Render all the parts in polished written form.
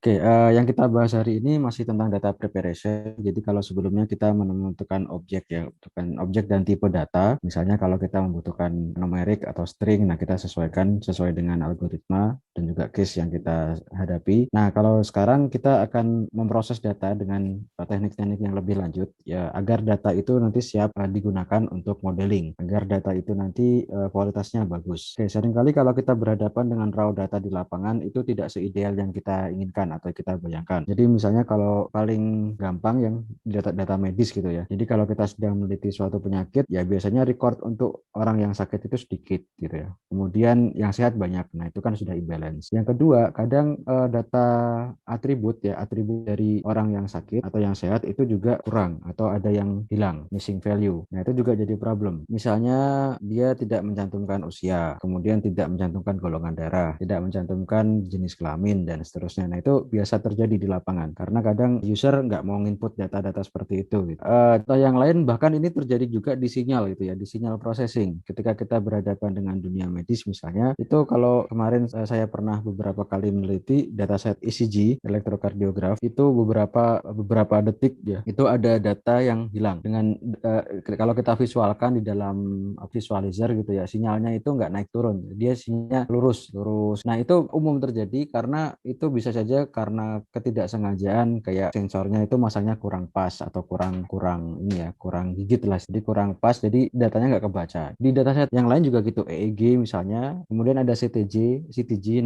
Oke, yang kita bahas hari ini masih tentang data preparation. Jadi kalau sebelumnya kita menentukan objek ya, menentukan objek dan tipe data. Misalnya kalau kita membutuhkan numerik atau string, nah kita sesuaikan sesuai dengan algoritma dan juga case yang kita hadapi. Nah, kalau sekarang kita akan memproses data dengan teknik-teknik yang lebih lanjut ya, agar data itu nanti siap digunakan untuk modeling, agar data itu nanti kualitasnya bagus. Oke, seringkali kalau kita berhadapan dengan raw data di lapangan itu tidak seideal yang kita inginkan atau kita bayangkan. Jadi misalnya kalau paling gampang yang data-data medis gitu ya. Jadi kalau kita sedang meneliti suatu penyakit, ya biasanya record untuk orang yang sakit itu sedikit gitu ya. Kemudian yang sehat banyak. Nah, itu kan sudah imbalance. Yang kedua, kadang data atribut ya, atribut dari orang yang sakit atau yang sehat itu juga kurang atau ada yang hilang, missing value. Nah, itu juga jadi problem. Misalnya dia tidak mencantumkan usia, kemudian tidak mencantumkan golongan darah, tidak mencantumkan jenis kelamin, dan seterusnya. Nah, itu biasa terjadi di lapangan, karena kadang user nggak mau input data-data seperti itu. Gitu. Atau yang lain, bahkan ini terjadi juga di sinyal gitu ya, di sinyal processing. Ketika kita berhadapan dengan dunia medis misalnya, itu kalau kemarin saya pernah beberapa kali meneliti dataset ECG, elektrokardiograf, itu beberapa detik ya, itu ada data yang hilang dengan kalau kita visualkan di dalam visualizer gitu ya, sinyalnya itu nggak naik turun, dia sinyalnya lurus lurus. Nah, itu umum terjadi karena itu bisa saja karena ketidaksengajaan, kayak sensornya itu masangnya kurang pas atau kurang kurang ini ya, kurang gigit lah, jadi kurang pas, jadi datanya nggak kebaca. Di dataset yang lain juga gitu, EEG misalnya, kemudian ada CTG,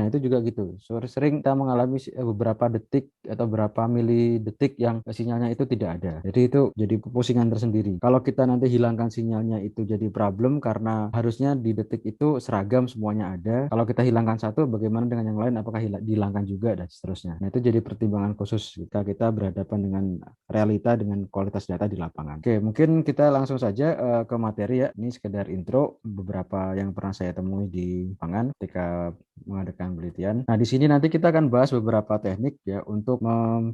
nah itu juga gitu. Sering kita mengalami beberapa detik atau berapa mili detik yang sinyalnya itu tidak ada. Jadi itu jadi kepusingan tersendiri. Kalau kita nanti hilangkan sinyalnya itu jadi problem, karena harusnya di detik itu seragam semuanya ada. Kalau kita hilangkan satu, bagaimana dengan yang lain? Apakah dihilangkan juga dan seterusnya. Nah, itu jadi pertimbangan khusus jika kita berhadapan dengan realita dengan kualitas data di lapangan. Oke, mungkin kita langsung saja ke materi ya. Ini sekedar intro beberapa yang pernah saya temui di lapangan ketika mengadakan penelitian. Nah, di sini nanti kita akan bahas beberapa teknik ya untuk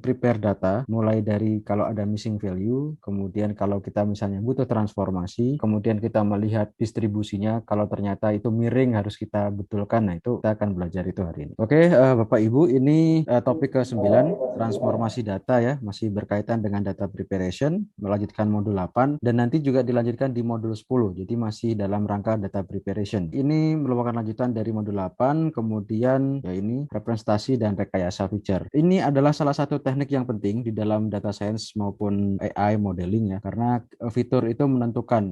prepare data, mulai dari kalau ada missing value, kemudian kalau kita misalnya butuh transformasi, kemudian kita melihat distribusinya, kalau ternyata itu miring harus kita betulkan. Nah, itu kita akan belajar itu hari ini. Oke, Bapak Ibu, ini topik ke-9, transformasi data ya, masih berkaitan dengan data preparation, melanjutkan modul 8, dan nanti juga dilanjutkan di modul 10, jadi masih dalam rangka data preparation. Ini merupakan lanjutan dari modul 8, kemudian ya ini representasi dan rekayasa feature. Ini adalah salah satu teknik yang penting di dalam data science maupun AI modeling ya, karena fitur itu menentukan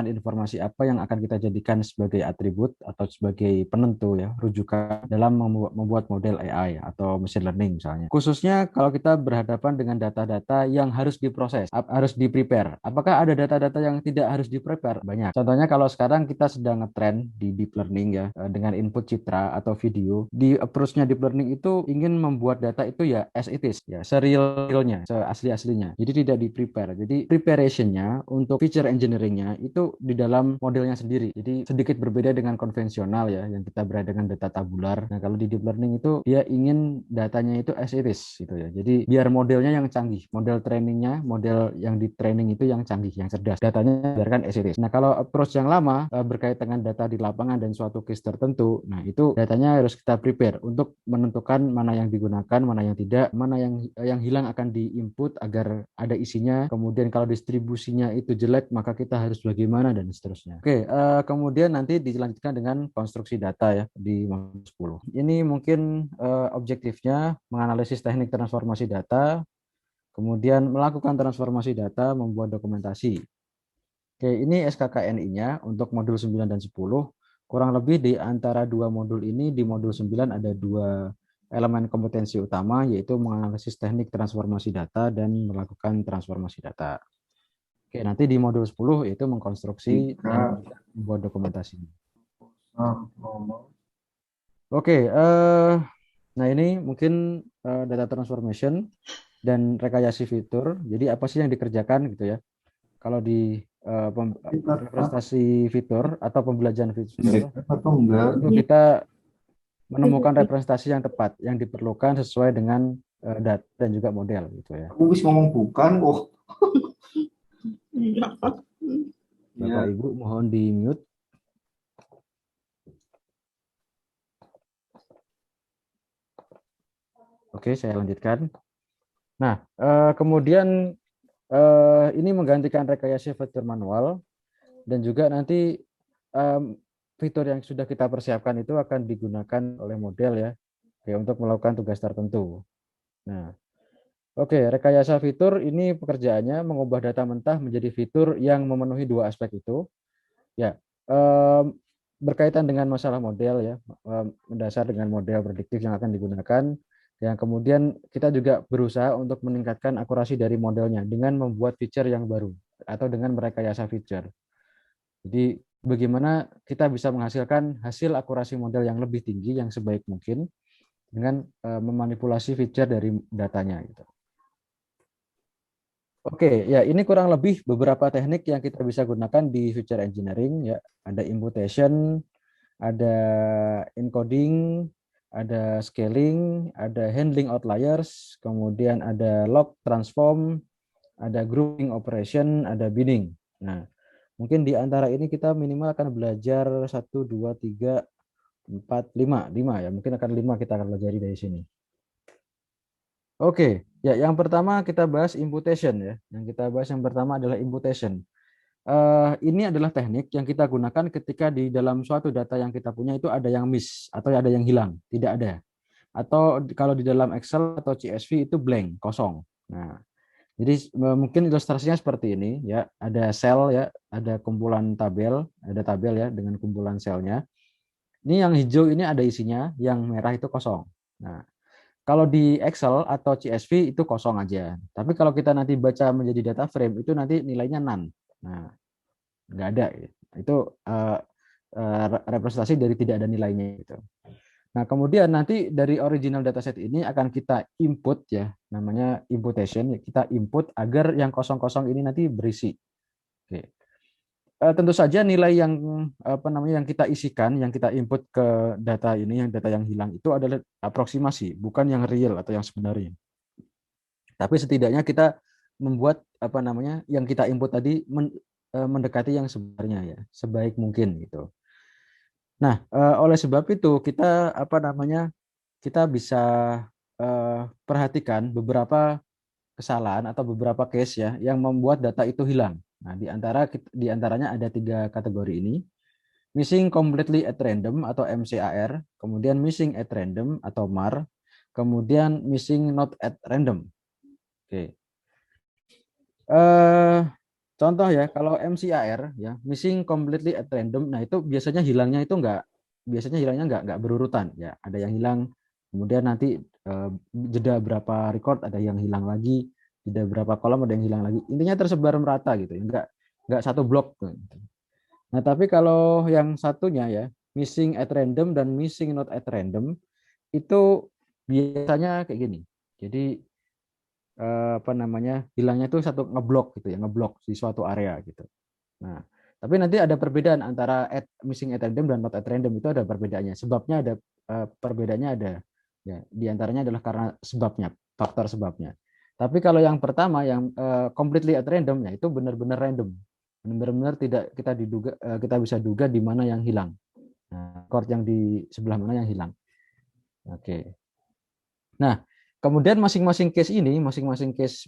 informasi apa yang akan kita jadikan sebagai atribut atau sebagai penentu ya, rujukan dalam membuat model AI atau machine learning misalnya. Khususnya kalau kita berhadapan dengan data-data yang harus diproses, harus di-prepare. Apakah ada data-data yang tidak harus di-prepare? Banyak. Contohnya kalau sekarang kita sedang ngetrend di deep learning ya, dengan input citra atau video. Di approach-nya deep learning itu ingin membuat data itu ya as it is, ya sereal-realnya, seasli-aslinya. Jadi tidak di-prepare. Jadi preparation-nya untuk feature engineering-nya itu di dalam modelnya sendiri. Jadi sedikit berbeda dengan konvensional ya, yang kita berada dengan data tabular. Nah, kalau di deep learning itu dia ingin datanya itu as it is gitu ya. Jadi biar modelnya yang canggih, model trainingnya, model yang di training itu yang canggih, yang cerdas. Datanya biarkan as it is. Nah, kalau approach yang lama berkait dengan data di lapangan dan suatu case tertentu, nah itu datanya harus kita prepare untuk menentukan mana yang digunakan, mana yang tidak, mana yang hilang akan diinput agar ada isinya. Kemudian kalau distribusinya itu jelek, maka kita harus bagaimana dan seterusnya. Oke, kemudian nanti dilanjutkan dengan konstruksi data ya di modul 10. Ini mungkin objektifnya menganalisis teknik transformasi data, kemudian melakukan transformasi data, membuat dokumentasi. Oke, ini SKKNI-nya untuk modul 9 dan 10. Kurang lebih di antara dua modul ini, di modul 9 ada dua elemen kompetensi utama, yaitu menganalisis teknik transformasi data dan melakukan transformasi data. Oke, nanti di modul 10 yaitu mengkonstruksi dan Jika membuat dokumentasi. ngomong Oke, nah ini mungkin data transformation dan rekayasa fitur. Jadi apa sih yang dikerjakan gitu ya? Kalau di kita representasi fitur atau pembelajaran fitur, backup atau enggak itu nih? kita menemukan representasi yang tepat, yang diperlukan sesuai dengan data dan juga model gitu ya. Aku bisa ngomong bukan kok. Bapak Ya, Ibu mohon di mute. Oke, saya lanjutkan. Nah, kemudian ini menggantikan rekayasa fitur manual dan juga nanti fitur yang sudah kita persiapkan itu akan digunakan oleh model ya, untuk melakukan tugas tertentu. Nah, oke, rekayasa fitur ini pekerjaannya mengubah data mentah menjadi fitur yang memenuhi dua aspek itu. Ya, berkaitan dengan masalah model ya, mendasar dengan model prediktif yang akan digunakan. Yang kemudian kita juga berusaha untuk meningkatkan akurasi dari modelnya dengan membuat feature yang baru atau dengan merekayasa feature. Jadi bagaimana kita bisa menghasilkan hasil akurasi model yang lebih tinggi yang sebaik mungkin dengan memanipulasi feature dari datanya gitu. Oke, ya ini kurang lebih beberapa teknik yang kita bisa gunakan di feature engineering ya. Ada imputation, ada encoding, ada scaling, ada handling outliers, kemudian ada log transform, ada grouping operation, ada binning. Nah, mungkin di antara ini kita minimal akan belajar 1, 2, 3, 4, 5 ya. Mungkin akan 5 kita akan pelajari dari sini. Oke, ya yang pertama kita bahas imputation ya. Yang kita bahas yang pertama adalah imputation. Ini adalah teknik yang kita gunakan ketika di dalam suatu data yang kita punya itu ada yang miss atau ada yang hilang, tidak ada. Atau kalau di dalam Excel atau CSV itu blank, kosong. Nah, jadi mungkin ilustrasinya seperti ini ya, ada sel ya, ada kumpulan tabel, ada tabel ya dengan kumpulan selnya. Ini yang hijau ini ada isinya, yang merah itu kosong. Nah, kalau di Excel atau CSV itu kosong aja. Tapi kalau kita nanti baca menjadi data frame itu nanti nilainya none. Nah, nggak ada. Itu representasi dari tidak ada nilainya gitu. Nah, kemudian nanti dari original dataset ini akan kita input ya, namanya imputation. Kita input agar yang kosong-kosong ini nanti berisi. Oke. Tentu saja nilai yang apa namanya yang kita isikan, yang kita input ke data ini, yang data yang hilang itu adalah aproksimasi, bukan yang real atau yang sebenarnya. Tapi setidaknya kita membuat apa namanya yang kita input tadi mendekati yang sebenarnya ya, sebaik mungkin gitu. Nah, oleh sebab itu kita apa namanya kita bisa perhatikan beberapa kesalahan atau beberapa case ya yang membuat data itu hilang. Nah, di antaranya ada 3 kategori ini. Missing completely at random atau MCAR, kemudian missing at random atau MAR, kemudian missing not at random. Oke. Eh contoh ya, kalau MCAR ya, missing completely at random, nah itu biasanya hilangnya itu nggak berurutan ya. Ada yang hilang, kemudian nanti jeda berapa record ada yang hilang lagi, jeda berapa kolom ada yang hilang lagi. Intinya tersebar merata gitu, ya. Nggak satu blok. Gitu. Nah, tapi kalau yang satunya ya, missing at random dan missing not at random, itu biasanya kayak gini. Jadi apa namanya hilangnya itu satu ngeblok gitu ya, ngeblok di suatu area gitu. Nah, tapi nanti ada perbedaan antara missing at random dan not at random itu ada perbedaannya. Sebabnya ada perbedaannya ada ya. Di antaranya adalah karena sebabnya, faktor sebabnya. Tapi kalau yang pertama yang completely at random ya itu benar-benar random. Benar-benar tidak kita bisa duga di mana yang hilang. Nah, chord yang di sebelah mana yang hilang. Oke. Nah, kemudian masing-masing case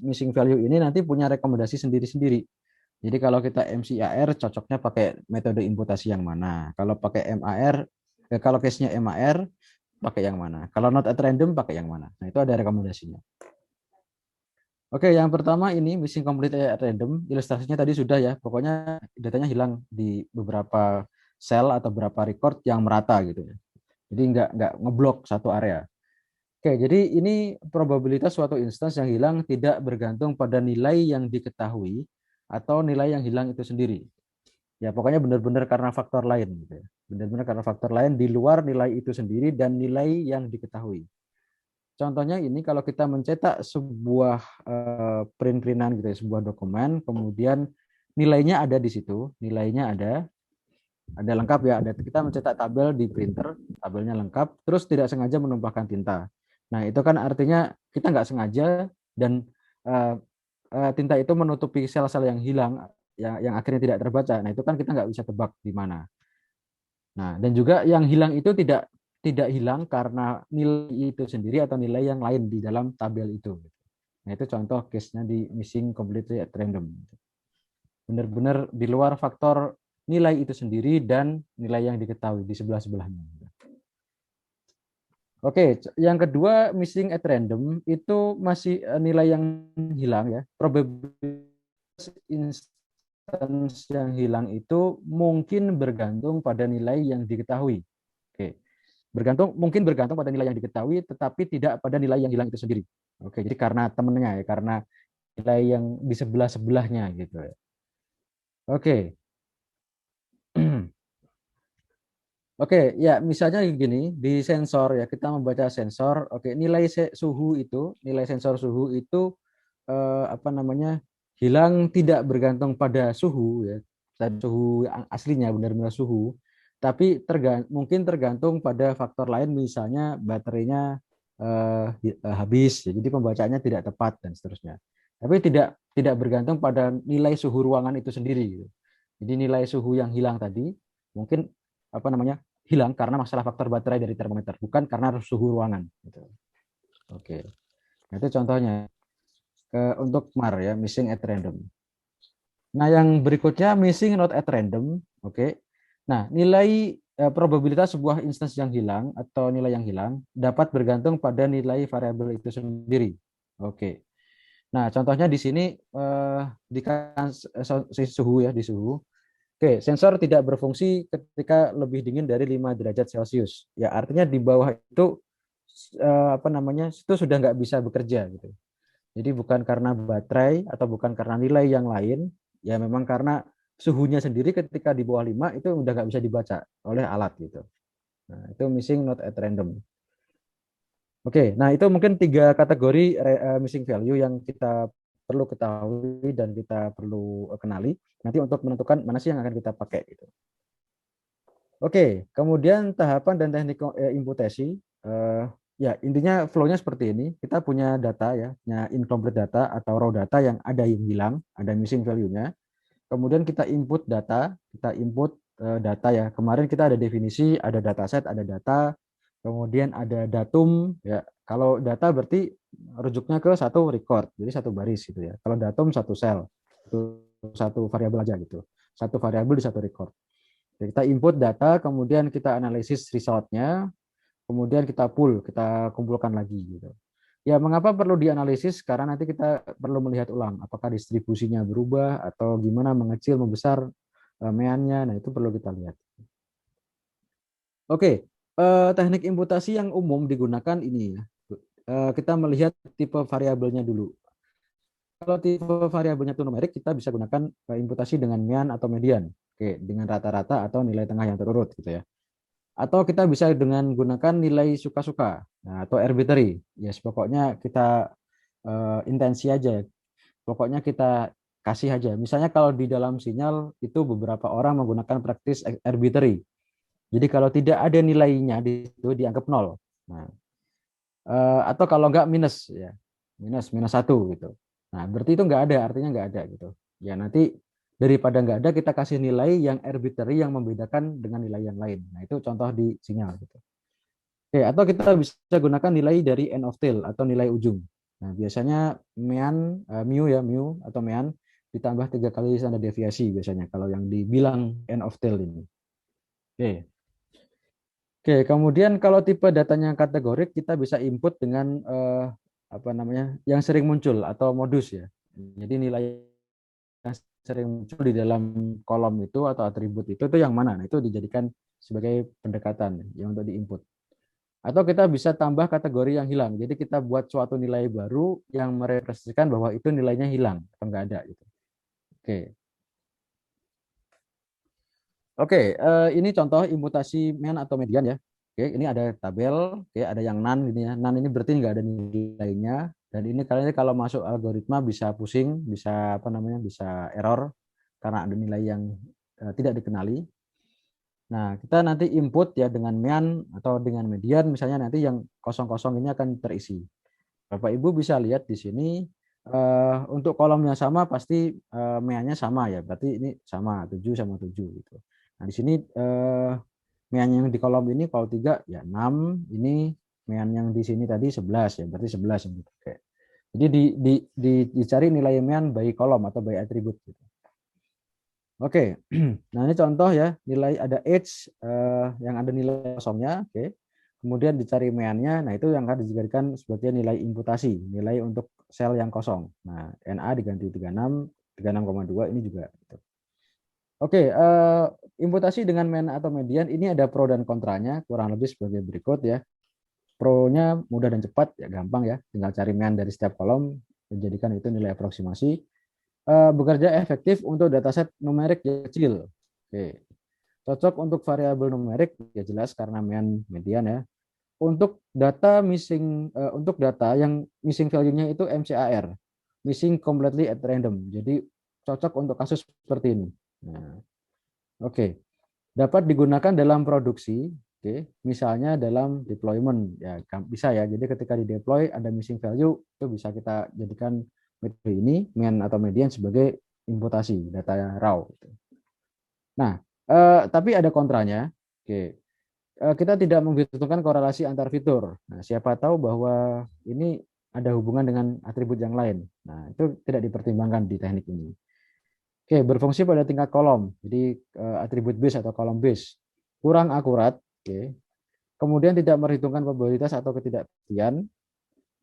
missing value ini nanti punya rekomendasi sendiri-sendiri. Jadi kalau kita MCAR cocoknya pakai metode imputasi yang mana? Kalau pakai MAR, kalau case-nya MAR pakai yang mana? Kalau not at random pakai yang mana? Nah, itu ada rekomendasinya. Oke, yang pertama ini missing complete at random, ilustrasinya tadi sudah ya. Pokoknya datanya hilang di beberapa sel atau beberapa record yang merata gitu ya. Jadi nggak ngeblok satu area. Oke, jadi ini probabilitas suatu instance yang hilang tidak bergantung pada nilai yang diketahui atau nilai yang hilang itu sendiri. Ya, pokoknya benar-benar karena faktor lain gitu ya. Benar-benar karena faktor lain di luar nilai itu sendiri dan nilai yang diketahui. Contohnya ini kalau kita mencetak sebuah print-printan gitu ya, sebuah dokumen, kemudian nilainya ada di situ, nilainya ada lengkap ya, ada kita mencetak tabel di printer, tabelnya lengkap, terus tidak sengaja menumpahkan tinta. Nah, itu kan artinya kita nggak sengaja dan tinta itu menutupi sel-sel yang hilang, yang akhirnya tidak terbaca. Nah, itu kan kita nggak bisa tebak di mana. Nah, dan juga yang hilang itu tidak hilang karena nilai itu sendiri atau nilai yang lain di dalam tabel itu. Nah, itu contoh case-nya di missing completely at random. Benar-benar di luar faktor nilai itu sendiri dan nilai yang diketahui di sebelah-sebelahnya. Oke, yang kedua missing at random itu masih nilai yang hilang ya. Probabilitas instance yang hilang itu mungkin bergantung pada nilai yang diketahui. Oke. Mungkin bergantung pada nilai yang diketahui tetapi tidak pada nilai yang hilang itu sendiri. Oke, jadi karena temennya ya, karena nilai yang di sebelah-sebelahnya gitu ya. Oke. Oke, ya misalnya gini, di sensor ya, kita membaca sensor. Oke, nilai sensor suhu itu apa namanya? Hilang tidak bergantung pada suhu ya. Dan suhu yang aslinya benar-benar suhu, tapi mungkin tergantung pada faktor lain misalnya baterainya habis ya, jadi pembacaannya tidak tepat dan seterusnya. Tapi tidak bergantung pada nilai suhu ruangan itu sendiri gitu. Jadi nilai suhu yang hilang tadi mungkin apa namanya? Hilang karena masalah faktor baterai dari termometer, bukan karena suhu ruangan. Gitu. Oke, nah, itu contohnya untuk MAR ya, missing at random. Nah, yang berikutnya missing not at random. Oke, nah nilai probabilitas sebuah instance yang hilang atau nilai yang hilang dapat bergantung pada nilai variabel itu sendiri. Oke, nah contohnya di sini di suhu ya, di suhu. Oke, sensor tidak berfungsi ketika lebih dingin dari 5 derajat Celcius. Ya, artinya di bawah itu apa namanya? Itu sudah nggak bisa bekerja gitu. Jadi bukan karena baterai atau bukan karena nilai yang lain, ya memang karena suhunya sendiri ketika di bawah 5 itu udah nggak bisa dibaca oleh alat gitu. Nah, itu missing not at random. Oke, nah itu mungkin 3 kategori missing value yang kita perlu ketahui dan kita perlu kenali nanti untuk menentukan mana sih yang akan kita pakai gitu. Oke, kemudian tahapan dan teknik imputasi. Ya, intinya flow-nya seperti ini. Kita punya data ya, punya incomplete data atau raw data yang ada yang hilang, ada missing value-nya. Kemudian kita input data, kita input data ya. Kemarin kita ada definisi, ada dataset, ada data, kemudian ada datum ya. Kalau data berarti rujuknya ke satu record, jadi satu baris gitu ya. Kalau datum satu sel, satu variabel aja gitu. Satu variabel di satu record. Kita input data, kemudian kita analisis resultnya, kemudian kita pull, kita kumpulkan lagi gitu. Ya, mengapa perlu dianalisis? Karena nanti kita perlu melihat ulang apakah distribusinya berubah atau gimana mengecil, membesar meannya. Nah, itu perlu kita lihat. Oke, teknik imputasi yang umum digunakan ini ya. Kita melihat tipe variabelnya dulu. Kalau tipe variabelnya itu numerik, kita bisa gunakan imputasi dengan mean atau median. Oke, dengan rata-rata atau nilai tengah yang terurut gitu ya. Atau kita bisa dengan gunakan nilai suka-suka nah, atau arbitrary. Yes, pokoknya kita intensi aja. Pokoknya kita kasih aja. Misalnya kalau di dalam sinyal itu beberapa orang menggunakan praktis arbitrary. Jadi kalau tidak ada nilainya itu dianggap nol. Nah, atau kalau enggak minus ya. Minus satu gitu. Nah, berarti itu enggak ada, artinya enggak ada gitu. Ya nanti daripada enggak ada kita kasih nilai yang arbitrary yang membedakan dengan nilai yang lain. Nah, itu contoh di sinyal gitu. Oke, atau kita bisa gunakan nilai dari end of tail atau nilai ujung. Nah, biasanya mu ya, mu atau mean ditambah 3 kali standar deviasi biasanya kalau yang dibilang end of tail ini. Oke. Oke, kemudian kalau tipe datanya kategorik kita bisa input dengan apa namanya? Yang sering muncul atau modus ya. Jadi nilai yang sering muncul di dalam kolom itu atau atribut itu yang mana? Nah, itu dijadikan sebagai pendekatan yang untuk diinput. Atau kita bisa tambah kategori yang hilang. Jadi kita buat suatu nilai baru yang merepresentasikan bahwa itu nilainya hilang atau enggak ada gitu. Oke. Oke, ini contoh imputasi mean atau median ya. Oke, ini ada tabel, oke, ada yang none ini ya. None ini berarti nggak ada nilainya. Dan ini kalian kalau masuk algoritma bisa pusing, bisa apa namanya, bisa error karena ada nilai yang tidak dikenali. Nah, kita nanti input ya dengan mean atau dengan median, misalnya nanti yang kosong-kosong ini akan terisi. Bapak Ibu bisa lihat di sini untuk kolomnya sama pasti meannya sama ya, berarti ini sama 7 sama 7 gitu. Nah, di sini mean yang di kolom ini kalau 3 ya 6, ini mean yang di sini tadi 11 ya, berarti 11 yang dipakai. Jadi dicari nilai mean by kolom atau by atribut gitu. Oke, nah ini contoh ya, nilai ada age yang ada nilai kosongnya, oke. Kemudian dicari meannya, nah itu yang akan dijadikan sebagai nilai imputasi, nilai untuk sel yang kosong. Nah, NA diganti 36, 36,2 ini juga. Oke, imputasi dengan mean atau median ini ada pro dan kontranya, kurang lebih sebagai berikut ya. Pro-nya mudah dan cepat, ya gampang ya, tinggal cari mean dari setiap kolom, menjadikan itu nilai aproksimasi. Bekerja efektif untuk dataset numerik yang kecil. Oke. Cocok untuk variabel numerik ya jelas karena mean median ya. Untuk data untuk data yang missing value-nya itu MCAR, missing completely at random. Jadi cocok untuk kasus seperti ini. Nah, oke. Dapat digunakan dalam produksi, oke. Misalnya dalam deployment ya bisa ya. Jadi ketika di deploy ada missing value itu bisa kita jadikan metode ini mean atau median sebagai imputasi data raw. Nah, tapi ada kontranya. Oke, kita tidak membutuhkan korelasi antar fitur. Nah, siapa tahu bahwa ini ada hubungan dengan atribut yang lain. Nah, itu tidak dipertimbangkan di teknik ini. Oke, berfungsi pada tingkat kolom. Jadi atribut base atau kolom base kurang akurat. Oke. Kemudian tidak merhitungkan probabilitas atau ketidakpastian.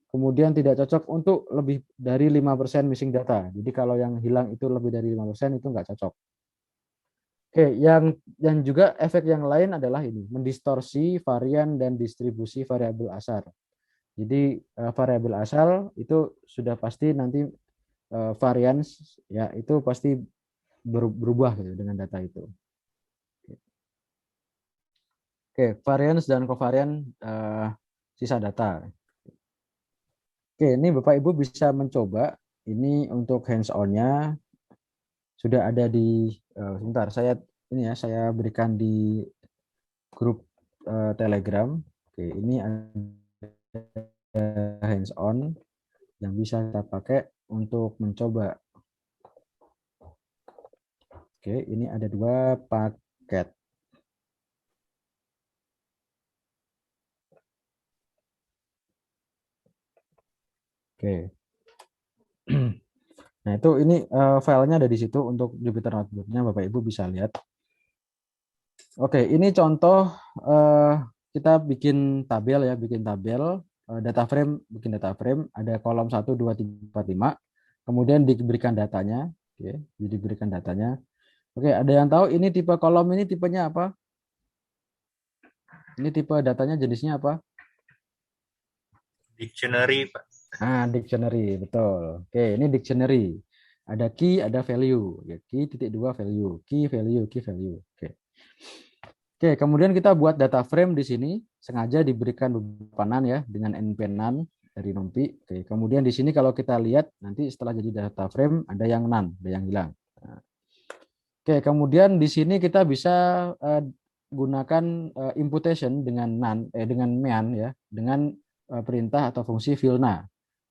Kemudian tidak cocok untuk lebih dari 5% missing data. Jadi kalau yang hilang itu lebih dari 5% itu nggak cocok. Oke, yang juga efek yang lain adalah ini, mendistorsi varian dan distribusi variabel asal. Jadi variabel asal itu sudah pasti nanti varians ya itu pasti berubah gitu dengan data itu. Oke, varians dan covarian sisa data. Oke, ini Bapak Ibu bisa mencoba ini untuk hands on-nya sudah ada di sebentar saya berikan di grup Telegram. Oke, ini ada hands on yang bisa kita pakai untuk mencoba. Oke, ini ada 2 paket. Oke. Nah, itu ini filenya ada di situ untuk Jupyter Notebook-nya Bapak Ibu bisa lihat. Oke, ini contoh kita bikin tabel ya, data frame, bikin data frame, ada kolom 1 2 3 4 5. Kemudian diberikan datanya, oke, diberikan datanya. Oke, ada yang tahu ini tipe kolom ini tipenya apa? Ini tipe datanya jenisnya apa? Dictionary, Pak. Dictionary, betul. Oke, ini dictionary. Ada key, ada value. Ya, key titik 2 value, key value, key value. Oke. Oke, kemudian kita buat data frame di sini, sengaja diberikan beberapa NaN ya, dengan NP NaN dari NumPy. Oke, kemudian di sini kalau kita lihat, nanti setelah jadi data frame, ada yang NaN, ada yang hilang. Nah, oke, kemudian di sini kita bisa gunakan imputation dengan dengan mean ya, dengan perintah atau fungsi fillNA.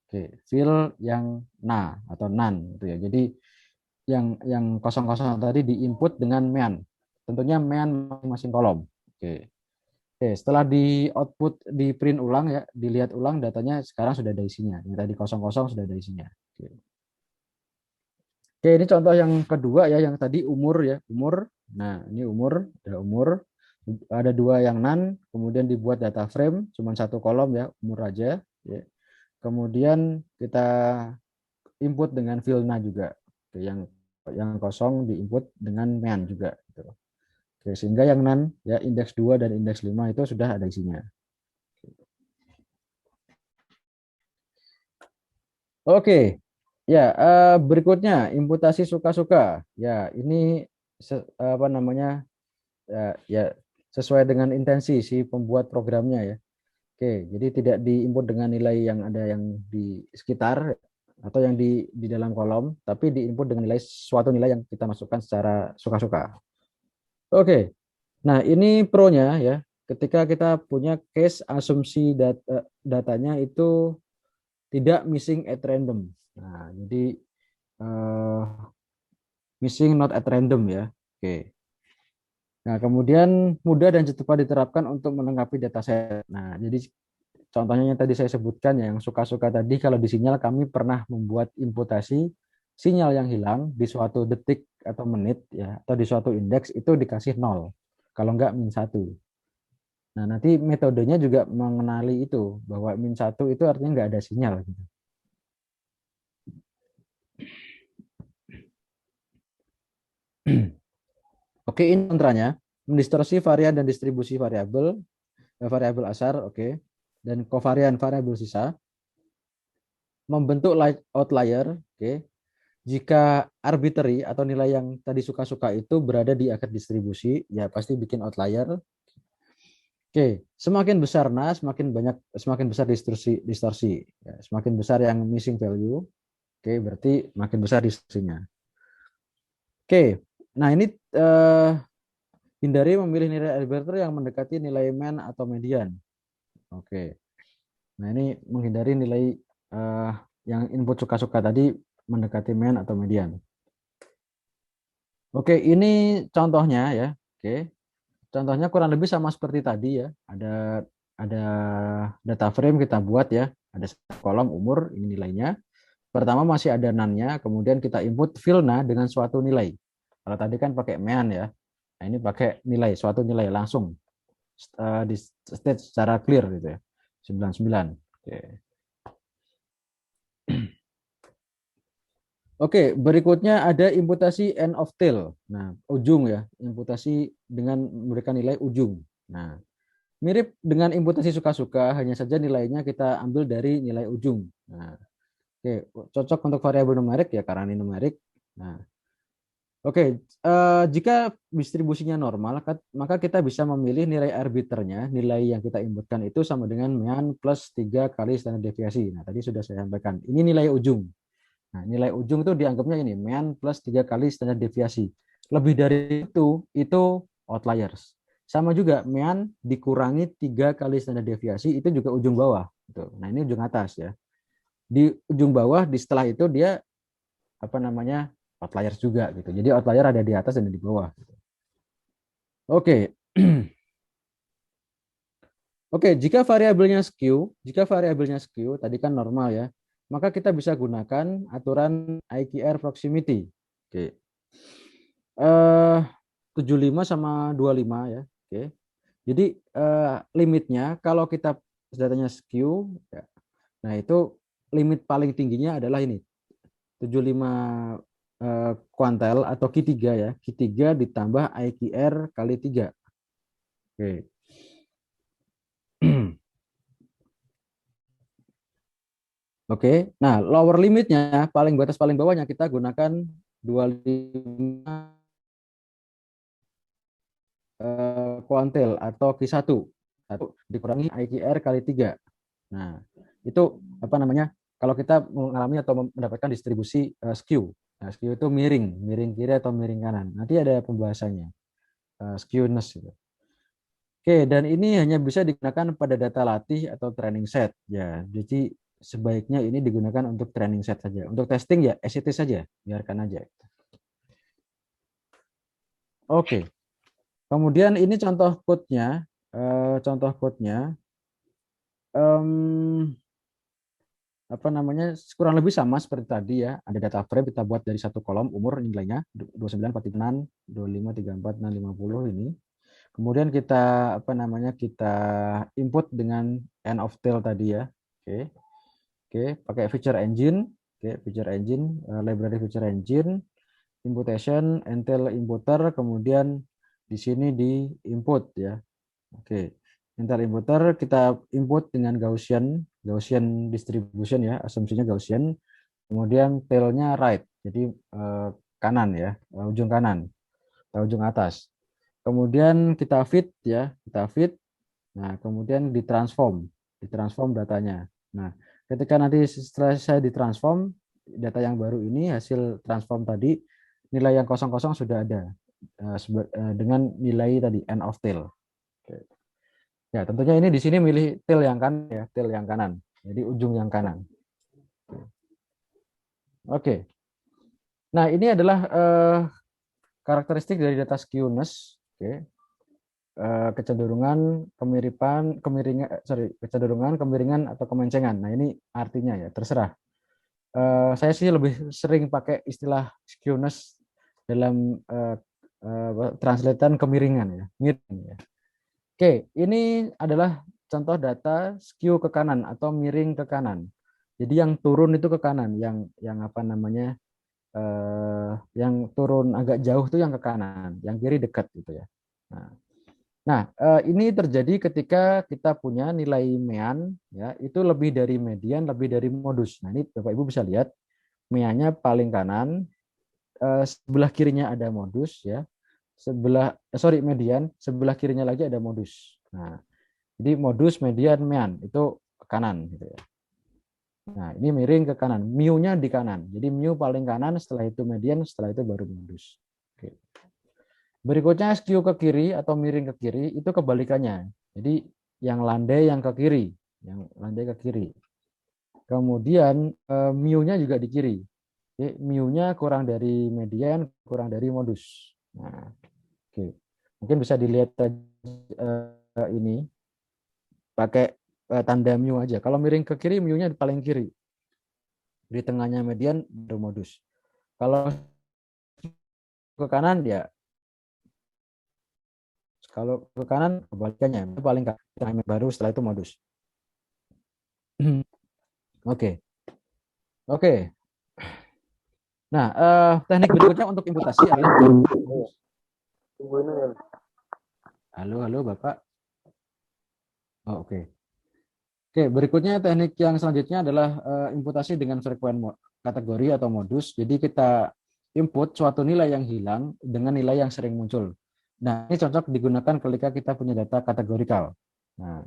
Oke, fill yang na atau nan gitu ya. Jadi yang kosong-kosong tadi diinput dengan mean. Tentunya mean masing-masing kolom. Oke. Oke, setelah di output di print ulang ya, dilihat ulang datanya sekarang sudah ada isinya. Yang tadi kosong-kosong sudah ada isinya. Oke. Oke, ini contoh yang kedua ya, yang tadi umur ya, umur. Nah, ini umur, ada umur. Ada 2 yang nan, kemudian dibuat data frame, cuma 1 kolom ya, umur aja. Ya. Kemudian kita input dengan fillNA juga. Oke, yang kosong diinput dengan mean juga. Gitu. Oke, sehingga yang nan ya indeks 2 dan indeks 5 itu sudah ada isinya. Oke, ya berikutnya imputasi suka-suka. Ya ini apa namanya ya sesuai dengan intensi si pembuat programnya ya. Oke, jadi tidak diinput dengan nilai yang ada yang di sekitar atau yang di dalam kolom, tapi diinput dengan nilai suatu nilai yang kita masukkan secara suka-suka. Oke, nah ini pro-nya ya. Ketika kita punya case asumsi datanya itu tidak missing at random. Nah, jadi missing not at random ya. Oke. Nah, kemudian mudah dan cepat diterapkan untuk melengkapi dataset. Nah, jadi contohnya yang tadi saya sebutkan yang suka-suka tadi, kalau di sinyal kami pernah membuat imputasi sinyal yang hilang di suatu detik atau menit ya, atau di suatu indeks itu dikasih 0. Kalau enggak min 1. Nah, nanti metodenya juga mengenali itu bahwa min 1 itu artinya enggak ada sinyal gitu. Oke, ini kontranya. Mendistorsi varian dan distribusi variabel, variabel asar, oke. Dan kovarian variabel sisa. Membentuk outlier, oke. Jika arbitrary atau nilai yang tadi suka-suka itu berada di akhir distribusi, ya pasti bikin outlier. Oke, semakin besar semakin besar distorsi. Ya, semakin besar yang missing value, oke, berarti makin besar distorsinya. Oke, nah ini hindari memilih nilai arbitrary yang mendekati nilai mean atau median. Oke, nah ini menghindari nilai yang input suka-suka tadi mendekati mean atau median. Oke, ini contohnya ya. Oke, contohnya kurang lebih sama seperti tadi ya. Ada data frame kita buat ya. Ada kolom umur ini nilainya. Pertama masih ada none-nya, kemudian kita input filna dengan suatu nilai. Kalau tadi kan pakai mean ya. Nah, ini pakai nilai, suatu nilai langsung di state secara clear gitu ya. 99. Oke. Oke, berikutnya ada imputasi end of tail. Nah, ujung ya, imputasi dengan memberikan nilai ujung. Nah, mirip dengan imputasi suka-suka, hanya saja nilainya kita ambil dari nilai ujung. Nah, oke, cocok untuk variabel numerik ya karena ini numerik. Nah, oke, jika distribusinya normal, maka kita bisa memilih nilai arbiternya, nilai yang kita inputkan itu sama dengan mean plus 3 kali standar deviasi. Nah, tadi sudah saya sampaikan. Ini nilai ujung. Nah, nilai ujung itu dianggapnya ini, mean plus 3 kali standar deviasi. Lebih dari itu outliers. Sama juga, mean dikurangi 3 kali standar deviasi, itu juga ujung bawah. Nah, ini ujung atas ya. Di ujung bawah, di setelah itu dia apa namanya outliers juga gitu. Jadi outlier ada di atas dan di bawah. Oke, oke. Jika variabelnya skew, tadi kan normal ya, maka kita bisa gunakan aturan IKR proximity. Oke, 75 sama 25 ya. Oke, jadi limitnya kalau kita datanya skew, ya, nah itu limit paling tingginya adalah ini 75 kuantel atau Q3 ya. Q3 ditambah IQR kali 3. Oke. Oke. Nah, lower limitnya batas paling bawahnya kita gunakan 25 kuantel atau Q1. Satu dikurangi IQR kali 3. Nah, itu apa namanya? Kalau kita mengalami atau mendapatkan distribusi skew. Nah, skew itu miring kiri atau miring kanan. Nanti ada pembahasannya. Skewness gitu. Oke, dan ini hanya bisa digunakan pada data latih atau training set. Ya, jadi sebaiknya ini digunakan untuk training set saja. Untuk testing ya as it is saja, biarkan aja. Oke, kemudian ini contoh code-nya. Contoh code-nya apa namanya kurang lebih sama seperti tadi ya. Ada data frame kita buat dari satu kolom umur nilainya 29, 46, 25, 34, 6, 50 ini. Kemudian kita apa namanya kita input dengan end of tail tadi ya. Oke. Oke, pakai feature engine. Oke, feature engine, library feature engine, imputation, entail inputer, kemudian di sini di input ya. Oke. Entail inputer kita input dengan Gaussian distribution ya, asumsinya Gaussian. Kemudian tailnya right, jadi kanan ya, ujung kanan atau ujung atas. Kemudian kita fit ya, kita fit. Nah, kemudian ditransform datanya. Nah, ketika nanti setelah saya ditransform data yang baru ini hasil transform tadi nilai yang kosong-kosong sudah ada dengan nilai tadi end of tail. Ya, tentunya ini di sini milih tail yang kanan ya, tail yang kanan. Jadi ujung yang kanan. Oke. Nah, ini adalah karakteristik dari data skewness. Oke. kecenderungan, kemiripan, kecenderungan, kemiringan atau kemencengan. Nah, ini artinya ya, terserah. Saya sih lebih sering pakai istilah skewness dalam translatean kemiringan ya, miring ya. Oke, ini adalah contoh data skew ke kanan atau miring ke kanan. Jadi yang turun itu ke kanan, yang apa namanya, yang turun agak jauh itu yang ke kanan, yang kiri dekat gitu ya. Nah, ini terjadi ketika kita punya nilai mean ya, itu lebih dari median, lebih dari modus. Nah, ini Bapak Ibu bisa lihat meannya paling kanan, sebelah kirinya ada modus ya. Median, sebelah kirinya lagi ada modus. Nah, jadi modus, median, mean itu ke kanan gitu ya. Nah, ini miring ke kanan, mu-nya di kanan. Jadi mu paling kanan, setelah itu median, setelah itu baru modus. Oke. Berikutnya skew ke kiri atau miring ke kiri itu kebalikannya. Jadi yang landai yang ke kiri, yang landai ke kiri. Kemudian mu-nya juga di kiri. Jadi, mu-nya kurang dari median, kurang dari modus. Nah, oke. Mungkin bisa dilihat ini pakai tanda mu aja. Kalau miring ke kiri, mu-nya di paling kiri. Di tengahnya median baru modus. Kalau ke kanan ya, kalau ke kanan kebalikannya paling kanan baru, setelah itu modus. Oke, oke. Nah, teknik berikutnya untuk imputasi adalah halo, halo Bapak. Oh, oke. Oke, berikutnya teknik yang selanjutnya adalah imputasi dengan frekuen kategori atau modus. Jadi kita input suatu nilai yang hilang dengan nilai yang sering muncul. Nah, ini cocok digunakan ketika kita punya data kategorikal. Nah,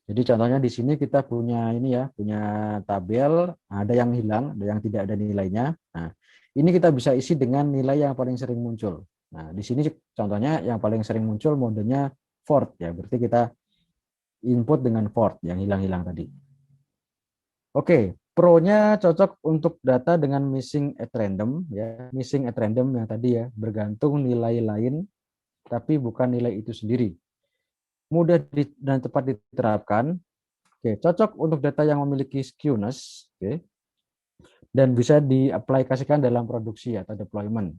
jadi contohnya di sini kita punya ini ya, punya tabel, ada yang hilang, ada yang tidak ada nilainya. Nah, ini kita bisa isi dengan nilai yang paling sering muncul. Nah, di sini contohnya yang paling sering muncul modenya Ford ya, berarti kita input dengan Ford yang hilang-hilang tadi. Oke, pro-nya cocok untuk data dengan missing at random ya, missing at random yang tadi ya, bergantung nilai lain tapi bukan nilai itu sendiri. Mudah dan cepat diterapkan. Oke, cocok untuk data yang memiliki skewness, oke, dan bisa diaplikasikan dalam produksi atau deployment.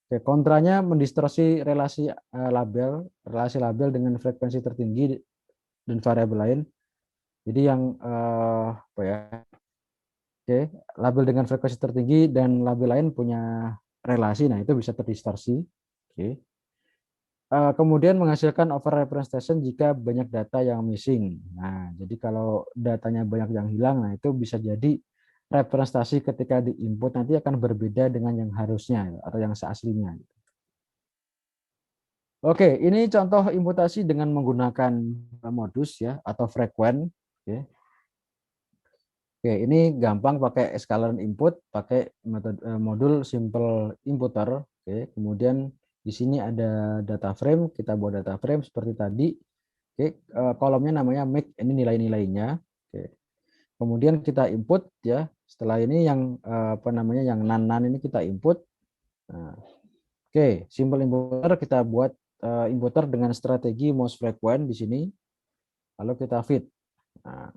Oke, kontranya mendistorsi relasi label dengan frekuensi tertinggi dan variabel lain. Jadi yang apa ya? Oke, label dengan frekuensi tertinggi dan label lain punya relasi, nah itu bisa terdistorsi. Oke. Kemudian menghasilkan overrepresentation jika banyak data yang missing. Nah, jadi kalau datanya banyak yang hilang, nah itu bisa jadi representasi ketika diinput nanti akan berbeda dengan yang harusnya atau yang seaslinya. Oke, ini contoh imputasi dengan menggunakan modus ya atau frekuen. Oke. Oke, ini gampang pakai scalar input, pakai metode modul simple inputer. Oke, kemudian di sini ada data frame, kita buat data frame seperti tadi. Oke, kolomnya namanya make, ini nilai-nilainya. Oke. Kemudian kita input ya. Setelah ini yang apa namanya yang nan ini kita input. Nah, oke, simple inputer kita buat inputer dengan strategi most frequent di sini. Lalu kita fit. Nah,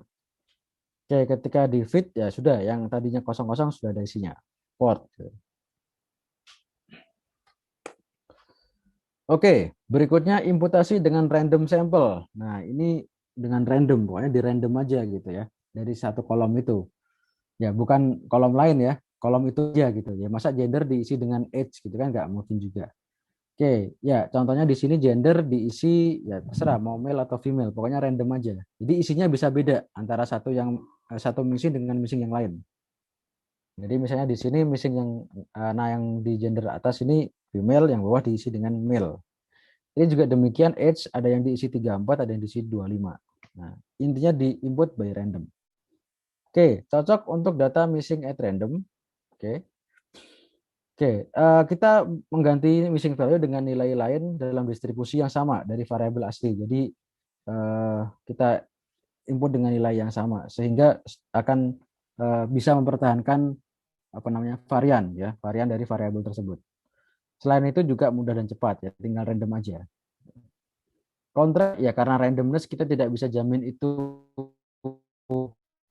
oke, ketika di fit ya sudah, yang tadinya kosong-kosong sudah ada isinya. Port. Oke, berikutnya imputasi dengan random sampel. Nah, ini dengan random, pokoknya di random aja gitu ya. Dari satu kolom itu. Ya, bukan kolom lain ya. Kolom itu aja gitu. Ya, masa gender diisi dengan age gitu kan nggak mungkin juga. Oke, ya contohnya di sini gender diisi ya terserah mau male atau female, pokoknya random aja. Jadi isinya bisa beda antara satu missing dengan missing yang lain. Jadi misalnya di sini missing yang di gender atas ini female, yang bawah diisi dengan male. Ini juga demikian age ada yang diisi 34, ada yang diisi 25. Nah, intinya di input by random. Oke, cocok untuk data missing at random. Oke. Oke, kita mengganti missing value dengan nilai lain dalam distribusi yang sama dari variabel asli. Jadi kita input dengan nilai yang sama sehingga akan bisa mempertahankan apa namanya varian dari variabel tersebut. Selain itu juga mudah dan cepat ya, tinggal random aja. Kontra ya karena randomness kita tidak bisa jamin itu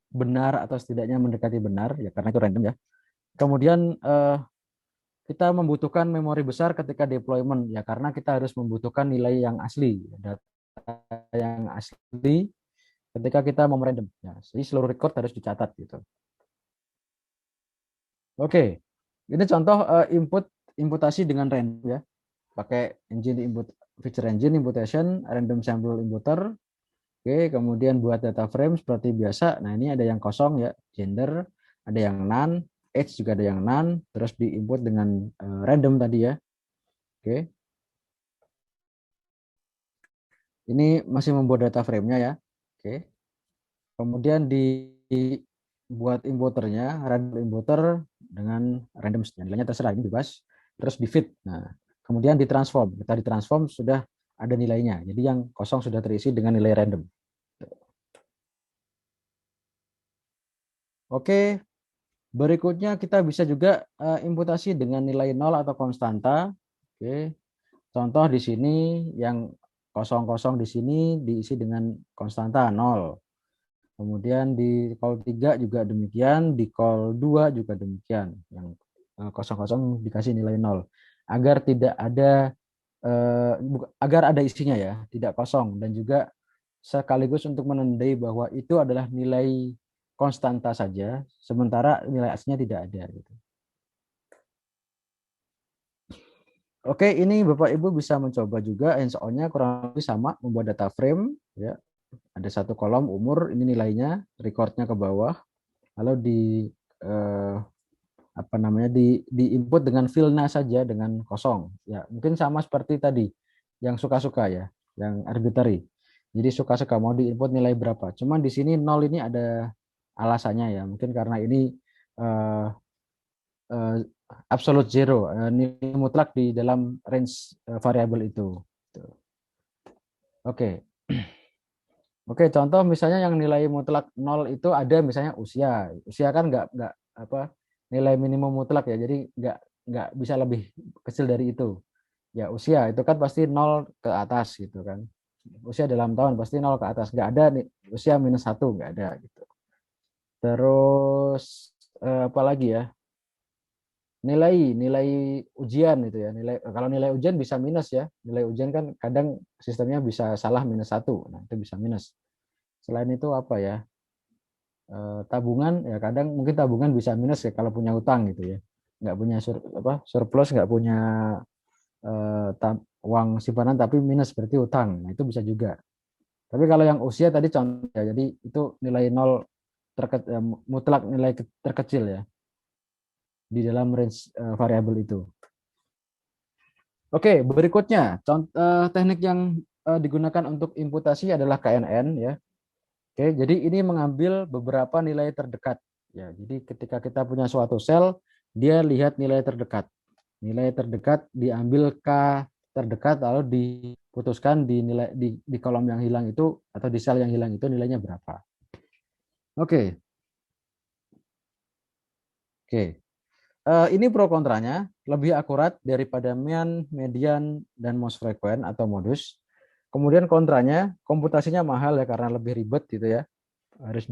benar atau setidaknya mendekati benar ya karena itu random ya. Kemudian kita membutuhkan memori besar ketika deployment ya karena kita harus membutuhkan nilai yang asli, data yang asli ketika kita mau random ya. Jadi seluruh record harus dicatat gitu. Oke. Ini contoh inputasi dengan random ya. Pakai engine input feature engine imputation, random sample inputer. Oke, kemudian buat data frame seperti biasa. Nah, ini ada yang kosong ya, gender, ada yang none, age juga ada yang none, terus diinput dengan random tadi ya. Oke. Ini masih membuat data frame-nya ya. Oke. Kemudian dibuat inputernya, random inputer dengan random nilainya terserah, ini bebas. Terus di fit. Nah, kemudian ditransform. Kita ditransform sudah ada nilainya. Jadi yang kosong sudah terisi dengan nilai random. Oke, berikutnya kita bisa juga imputasi dengan nilai 0 atau konstanta. Oke. Contoh di sini yang kosong-kosong di sini diisi dengan konstanta 0. Kemudian di call 3 juga demikian, di call 2 juga demikian. Yang kosong-kosong dikasih nilai 0. Agar tidak ada agar ada isinya ya, tidak kosong dan juga sekaligus untuk menandai bahwa itu adalah nilai konstanta saja, sementara nilai aslinya tidak ada gitu. Oke, ini Bapak Ibu bisa mencoba juga hands-on-nya kurang lebih sama membuat data frame ya. Ada satu kolom umur, ini nilainya, recordnya ke bawah, lalu eh, apa namanya di input dengan filna saja dengan kosong. Ya, mungkin sama seperti tadi yang suka-suka ya, yang arbitrary. Jadi suka-suka mau diinput nilai berapa. Cuman di sini 0 ini ada alasannya ya. Mungkin karena ini eh, eh, absolute zero, nilai mutlak di dalam range variabel itu. Oke. Oke, contoh misalnya yang nilai mutlak 0 itu ada misalnya usia. Usia kan nggak apa nilai minimum mutlak ya. Jadi nggak bisa lebih kecil dari itu. Ya usia itu kan pasti 0 ke atas gitu kan. Usia dalam tahun pasti 0 ke atas. Nggak ada nih usia minus 1 nggak ada gitu. Terus apa lagi ya? Nilai ujian itu ya. Kalau nilai ujian bisa minus ya. Nilai ujian kan kadang sistemnya bisa salah minus 1. Nah, itu bisa minus. Selain itu apa ya? Tabungan ya kadang mungkin tabungan bisa minus ya kalau punya utang gitu ya, nggak punya surplus, nggak punya uang simpanan tapi minus berarti utang, nah itu bisa juga. Tapi kalau yang usia tadi contoh ya, jadi itu nilai nol mutlak nilai terkecil ya di dalam range variabel itu. Oke, berikutnya contoh teknik yang digunakan untuk imputasi adalah KNN ya. Oke, jadi ini mengambil beberapa nilai terdekat. Ya, jadi ketika kita punya suatu sel, dia lihat nilai terdekat. Nilai terdekat diambil K terdekat lalu diputuskan di nilai di kolom yang hilang itu atau di sel yang hilang itu nilainya berapa. Oke. Oke. Ini pro kontranya, lebih akurat daripada mean, median, dan most frequent atau modus. Kemudian kontranya, komputasinya mahal ya karena lebih ribet gitu ya. Harus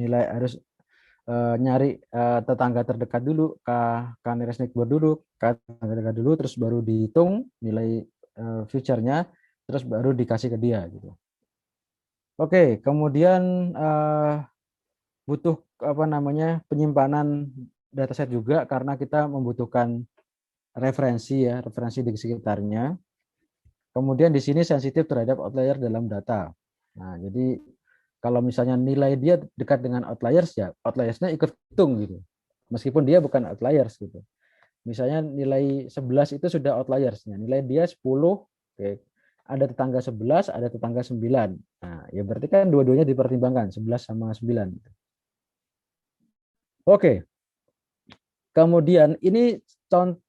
nyari tetangga terdekat dulu, K nearest neighbor dulu, K tetangga terdekat dulu, terus baru dihitung nilai future-nya, terus baru dikasih ke dia gitu. Oke, kemudian butuh apa namanya penyimpanan dataset juga karena kita membutuhkan referensi di sekitarnya. Kemudian di sini sensitif terhadap outlier dalam data. Nah, jadi kalau misalnya nilai dia dekat dengan outliers ya outliersnya ikut hitung gitu. Meskipun dia bukan outliers gitu. Misalnya nilai 11 itu sudah outliersnya. Nilai dia 10, oke. Ada tetangga 11, ada tetangga 9. Nah, ya berarti kan dua-duanya dipertimbangkan, 11 sama 9. Oke. Kemudian ini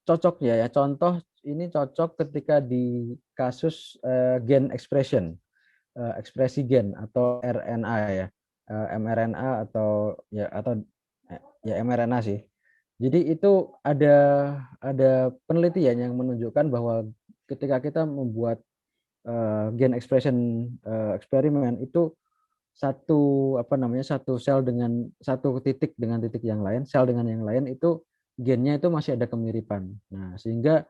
cocoknya ya, contoh ini cocok ketika di kasus gen expression, ekspresi gen atau RNA ya, mRNA atau mRNA sih. Jadi itu ada penelitian yang menunjukkan bahwa ketika kita membuat gen expression eksperimen itu satu sel dengan satu titik dengan titik yang lain, sel dengan yang lain itu gennya itu masih ada kemiripan. Nah, sehingga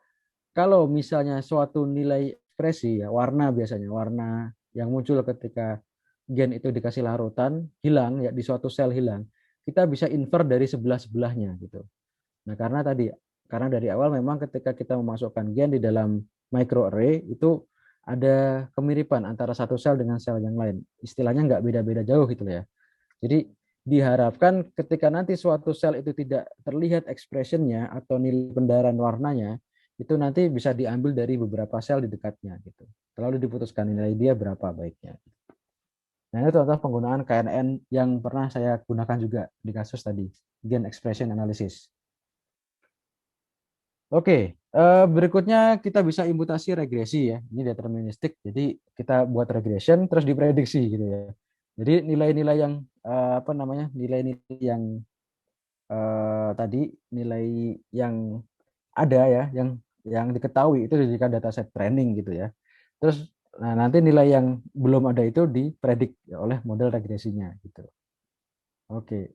kalau misalnya suatu nilai ekspresi ya, warna biasanya, warna yang muncul ketika gen itu dikasih larutan hilang ya di suatu sel hilang, kita bisa infer dari sebelah-sebelahnya gitu. Nah, karena dari awal memang ketika kita memasukkan gen di dalam microarray itu ada kemiripan antara satu sel dengan sel yang lain. Istilahnya nggak beda-beda jauh gitu ya. Jadi diharapkan ketika nanti suatu sel itu tidak terlihat expressionnya atau nilai pendaran warnanya, itu nanti bisa diambil dari beberapa sel di dekatnya gitu. Lalu diputuskan nilai dia berapa baiknya. Nah, ini contoh penggunaan KNN yang pernah saya gunakan juga di kasus tadi, Gen Expression Analysis. Oke, berikutnya kita bisa imputasi regresi ya. Ini deterministik, jadi kita buat regression terus diprediksi gitu ya. Jadi nilai-nilai yang nilai-nilai yang tadi nilai yang ada ya, yang diketahui itu dijadikan dataset training gitu ya. Terus nah nanti nilai yang belum ada itu dipredik oleh model regresinya gitu. Oke.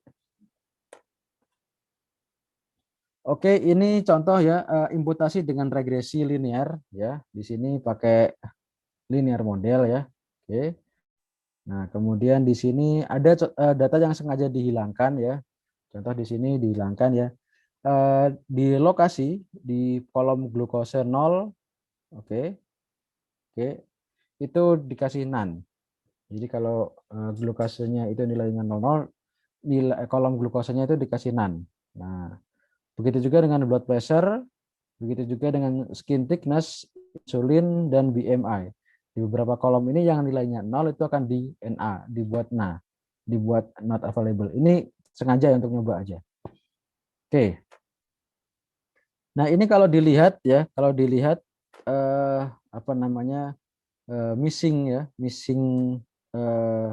Oke, ini contoh ya imputasi dengan regresi linear ya. Di sini pakai linear model ya. Oke. Nah, kemudian di sini ada data yang sengaja dihilangkan ya. Contoh di sini dihilangkan ya. Di lokasi di kolom glukose 0, oke. Oke. Itu dikasih none. Jadi kalau glukosenya itu nilainya 00, nilai kolom glukosenya itu dikasih none. Nah, begitu juga dengan blood pressure, begitu juga dengan skin thickness, insulin, dan BMI. Di beberapa kolom ini yang nilainya 0 itu akan di NA, dibuat NA, dibuat not available. Ini sengaja untuk nyoba aja. Oke. Nah, ini kalau dilihat ya, kalau dilihat missing ya, eh,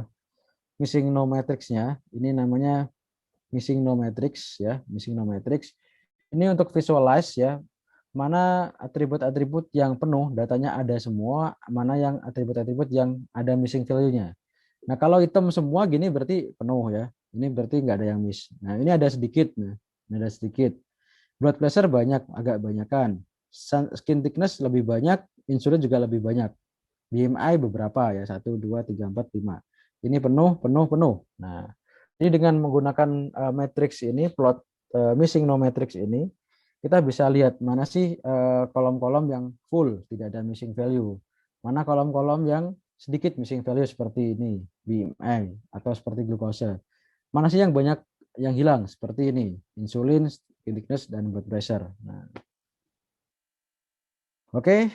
missing no matrix-nya. Ini namanya missing no matrix ya, missing no matrix. Ini untuk visualize ya, mana atribut-atribut yang penuh, datanya ada semua, mana yang atribut-atribut yang ada missing value-nya. Nah, kalau hitam semua gini berarti penuh ya. Ini berarti nggak ada yang miss. Nah, ini ada sedikit. Nah, ini ada sedikit. Blood pressure banyak, agak banyakan. Skin thickness lebih banyak, insulin juga lebih banyak. BMI beberapa ya, 1, 2, 3, 4, 5. Ini penuh, penuh, penuh. Nah, ini dengan menggunakan matrix ini, plot missing no matrix ini, kita bisa lihat mana sih kolom-kolom yang full, tidak ada missing value. Mana kolom-kolom yang sedikit missing value seperti ini, BMI, atau seperti glucose. Mana sih yang banyak yang hilang, seperti ini, insulin, skin thickness, dan blood pressure. Nah, oke.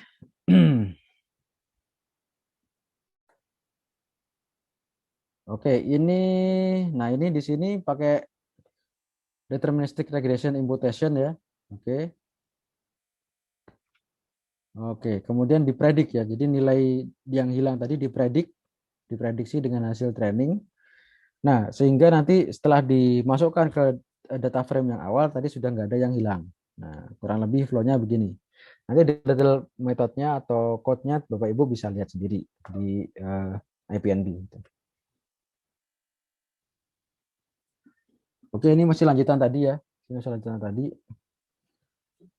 Oke, ini di sini pakai deterministic regression imputation ya. Oke. Oke, kemudian dipredik ya. Jadi nilai yang hilang tadi diprediksi dengan hasil training. Nah, sehingga nanti setelah dimasukkan ke data frame yang awal tadi sudah nggak ada yang hilang. Nah, kurang lebih flow-nya begini. Nanti detail metodenya atau code-nya Bapak Ibu bisa lihat sendiri di IPNB. Oke, ini masih lanjutan tadi ya. Ini masih lanjutan tadi.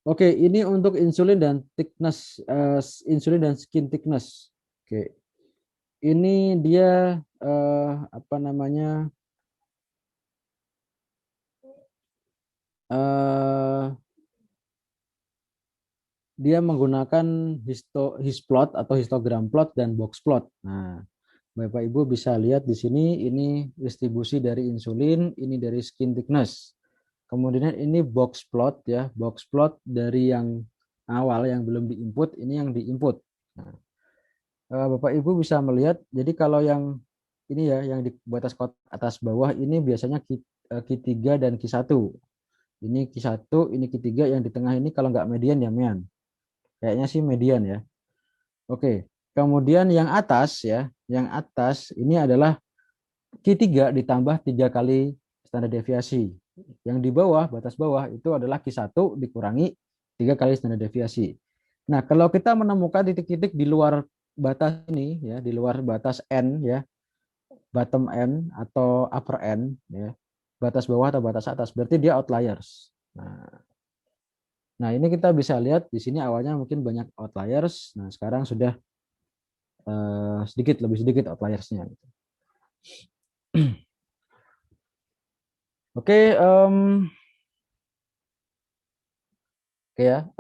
Oke, ini untuk insulin dan thickness, insulin dan skin thickness. Oke, ini dia apa namanya? Dia menggunakan hisplot atau histogram plot dan box plot. Nah, Bapak Ibu bisa lihat di sini ini distribusi dari insulin, ini dari skin thickness. Kemudian ini box plot ya, box plot dari yang awal yang belum diinput, ini yang diinput. Nah, Bapak Ibu bisa melihat, jadi kalau yang ini ya, yang di batas atas bawah ini biasanya Q3 dan Q1. Ini Q1, ini Q3, yang di tengah ini kalau nggak median ya mean. Kayaknya sih median ya. Oke, kemudian yang atas ya, yang atas ini adalah Q3 ditambah 3 kali standar deviasi. Yang di bawah, batas bawah itu adalah Q1 dikurangi 3 kali standar deviasi. Nah, kalau kita menemukan titik-titik di luar batas ini ya, di luar batas N ya, bottom N atau upper N ya, batas bawah atau batas atas, berarti dia outliers. Nah, ini kita bisa lihat di sini awalnya mungkin banyak outliers. Nah, sekarang sudah lebih sedikit outliersnya. Oke, oke ya.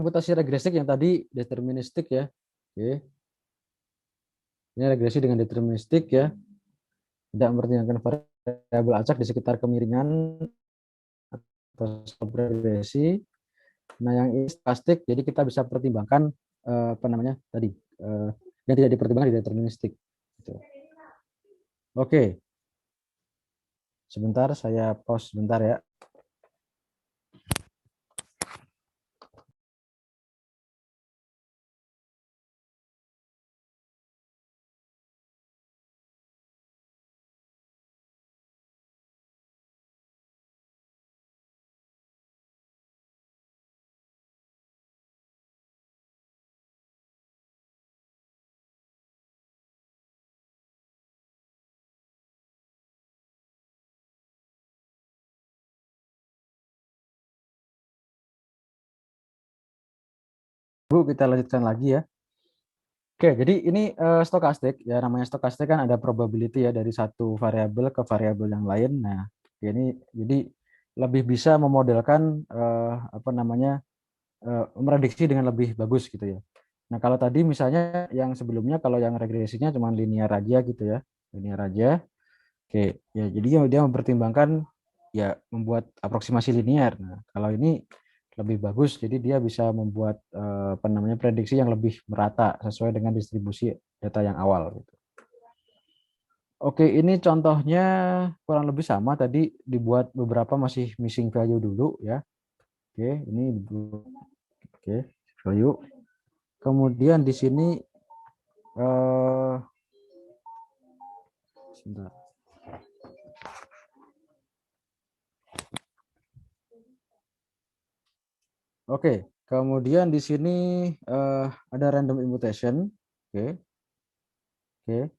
Mutasi regresik yang tadi deterministik ya. Oke. Ini regresi dengan deterministik ya. Tidak mempertimbangkan variabel acak di sekitar kemiringan atau regresi. Nah, yang ini stokastik, jadi kita bisa pertimbangkan apa namanya tadi yang tidak dipertimbangkan di deterministik. Gitu. Oke, sebentar saya pause sebentar ya. Bu, kita lanjutkan lagi ya. Oke, jadi ini stokastik ya, namanya stokastik kan ada probability ya dari satu variabel ke variabel yang lain. Nah, ini jadi lebih bisa memodelkan apa namanya memprediksi dengan lebih bagus gitu ya. Nah, kalau tadi misalnya yang sebelumnya kalau yang regresinya cuma linear aja gitu ya, linear aja. Oke, ya jadi dia mempertimbangkan ya membuat aproksimasi linear. Nah, kalau ini lebih bagus, jadi dia bisa membuat apa namanya prediksi yang lebih merata sesuai dengan distribusi data yang awal. Gitu. Oke, ini contohnya kurang lebih sama. Tadi dibuat beberapa masih missing value dulu ya. Oke, ini oke value. Kemudian di sini sebentar. Oke, kemudian di sini ada random imputation. Oke, oke.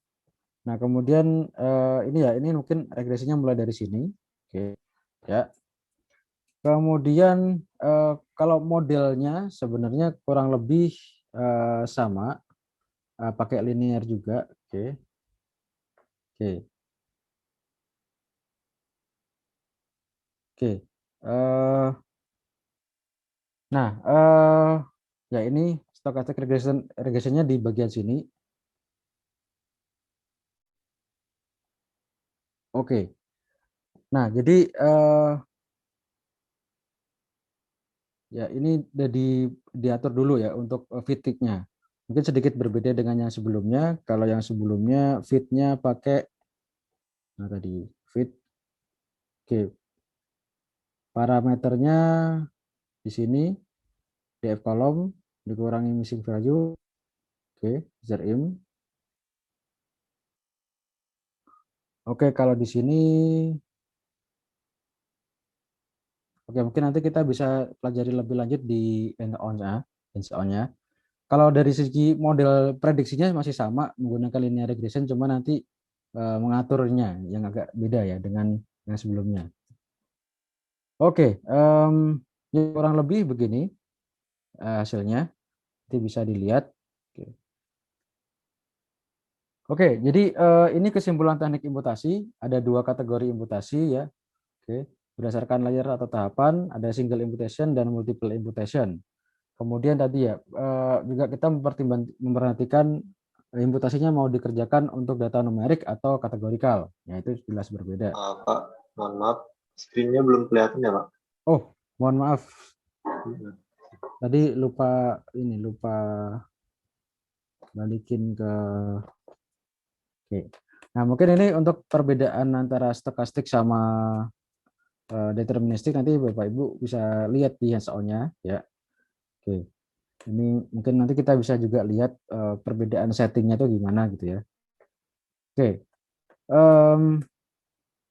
Nah, kemudian ini mungkin regresinya mulai dari sini. Oke, ya. Kemudian kalau modelnya sebenarnya kurang lebih sama, pakai linear juga. Oke, oke, oke. Nah, ya ini stochastic regressionnya di bagian sini. Oke. Nah, jadi ya ini udah diatur dulu ya untuk fitnya. Mungkin sedikit berbeda dengan yang sebelumnya. Kalau yang sebelumnya fitnya pakai, nah tadi fit, oke, parameternya di sini df kolom dikurangi missing value, oke, zerim. Oke, kalau di sini, oke mungkin nanti kita bisa pelajari lebih lanjut di hands-on-nya. Kalau dari segi model prediksinya masih sama menggunakan linear regression, cuma nanti mengaturnya yang agak beda ya dengan yang sebelumnya. Oke, kurang lebih begini hasilnya, nanti bisa dilihat. Oke, jadi ini kesimpulan teknik imputasi. Ada dua kategori imputasi ya. Oke, berdasarkan layer atau tahapan, ada single imputation dan multiple imputation. Kemudian tadi ya juga kita memperhatikan imputasinya mau dikerjakan untuk data numerik atau kategorikal. Ya itu jelas berbeda. Pak, mohon maaf, screen-nya belum kelihatan ya, Pak? Oh, mohon maaf. Tadi lupa balikin ke. Oke. Nah, mungkin ini untuk perbedaan antara stokastik sama deterministik nanti Bapak Ibu bisa lihat di hands-on-nya ya. Oke. Ini mungkin nanti kita bisa juga lihat perbedaan settingnya itu gimana gitu ya. Oke.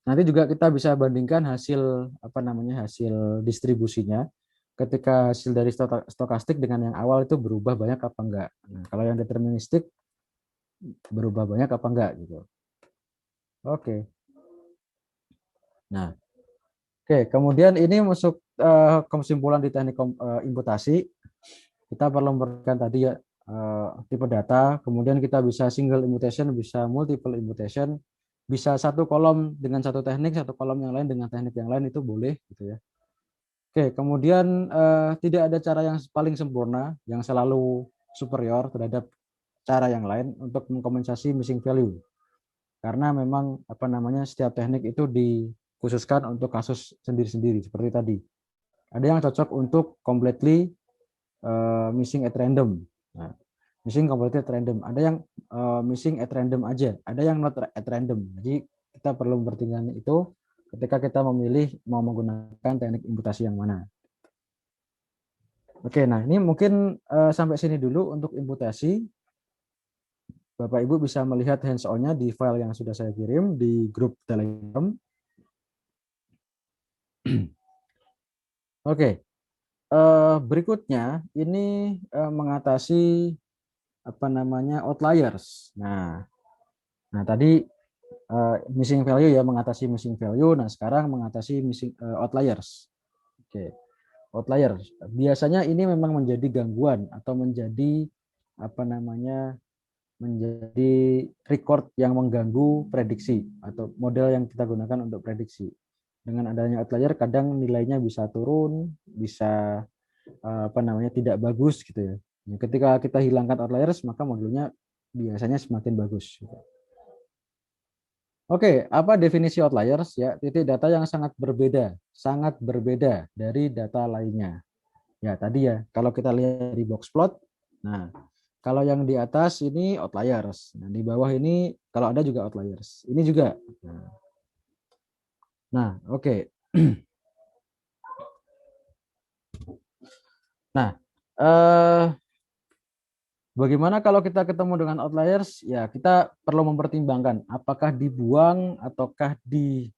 Nanti juga kita bisa bandingkan hasil apa namanya hasil distribusinya ketika hasil dari stokastik dengan yang awal itu berubah banyak apa enggak. Nah, kalau yang deterministik berubah banyak apa enggak gitu. Oke. Nah, oke, kemudian ini masuk kesimpulan di teknik imputasi. Kita perlu memberikan tadi ya tipe data, kemudian kita bisa single imputation, bisa multiple imputation, bisa satu kolom dengan satu teknik, satu kolom yang lain dengan teknik yang lain itu boleh gitu ya. Oke, kemudian tidak ada cara yang paling sempurna yang selalu superior terhadap cara yang lain untuk mengkompensasi missing value. Karena memang apa namanya setiap teknik itu dikhususkan untuk kasus sendiri-sendiri seperti tadi. Ada yang cocok untuk completely missing at random. Nah, missing completely at random. Ada yang missing at random aja. Ada yang not at random. Jadi kita perlu mempertimbangkan itu ketika kita memilih mau menggunakan teknik imputasi yang mana. Oke, nah ini mungkin sampai sini dulu untuk imputasi. Bapak Ibu bisa melihat hands-on-nya di file yang sudah saya kirim di grup Telegram. Oke, berikutnya ini mengatasi apa namanya outliers. Nah tadi missing value ya, mengatasi missing value. Nah sekarang mengatasi missing outliers. Oke, outliers. Biasanya ini memang menjadi gangguan atau menjadi apa namanya menjadi record yang mengganggu prediksi atau model yang kita gunakan untuk prediksi. Dengan adanya outlier kadang nilainya bisa turun, bisa apa namanya tidak bagus gitu ya. Ketika kita hilangkan outliers maka modelnya biasanya semakin bagus. Oke, apa definisi outliers? Ya, titik data yang sangat berbeda dari data lainnya. Ya, tadi ya, kalau kita lihat di box plot, nah, kalau yang di atas ini outliers. Nah, di bawah ini kalau ada juga outliers. Ini juga. Nah, oke. Nah, eh, bagaimana kalau kita ketemu dengan outliers? Ya, kita perlu mempertimbangkan apakah dibuang ataukah di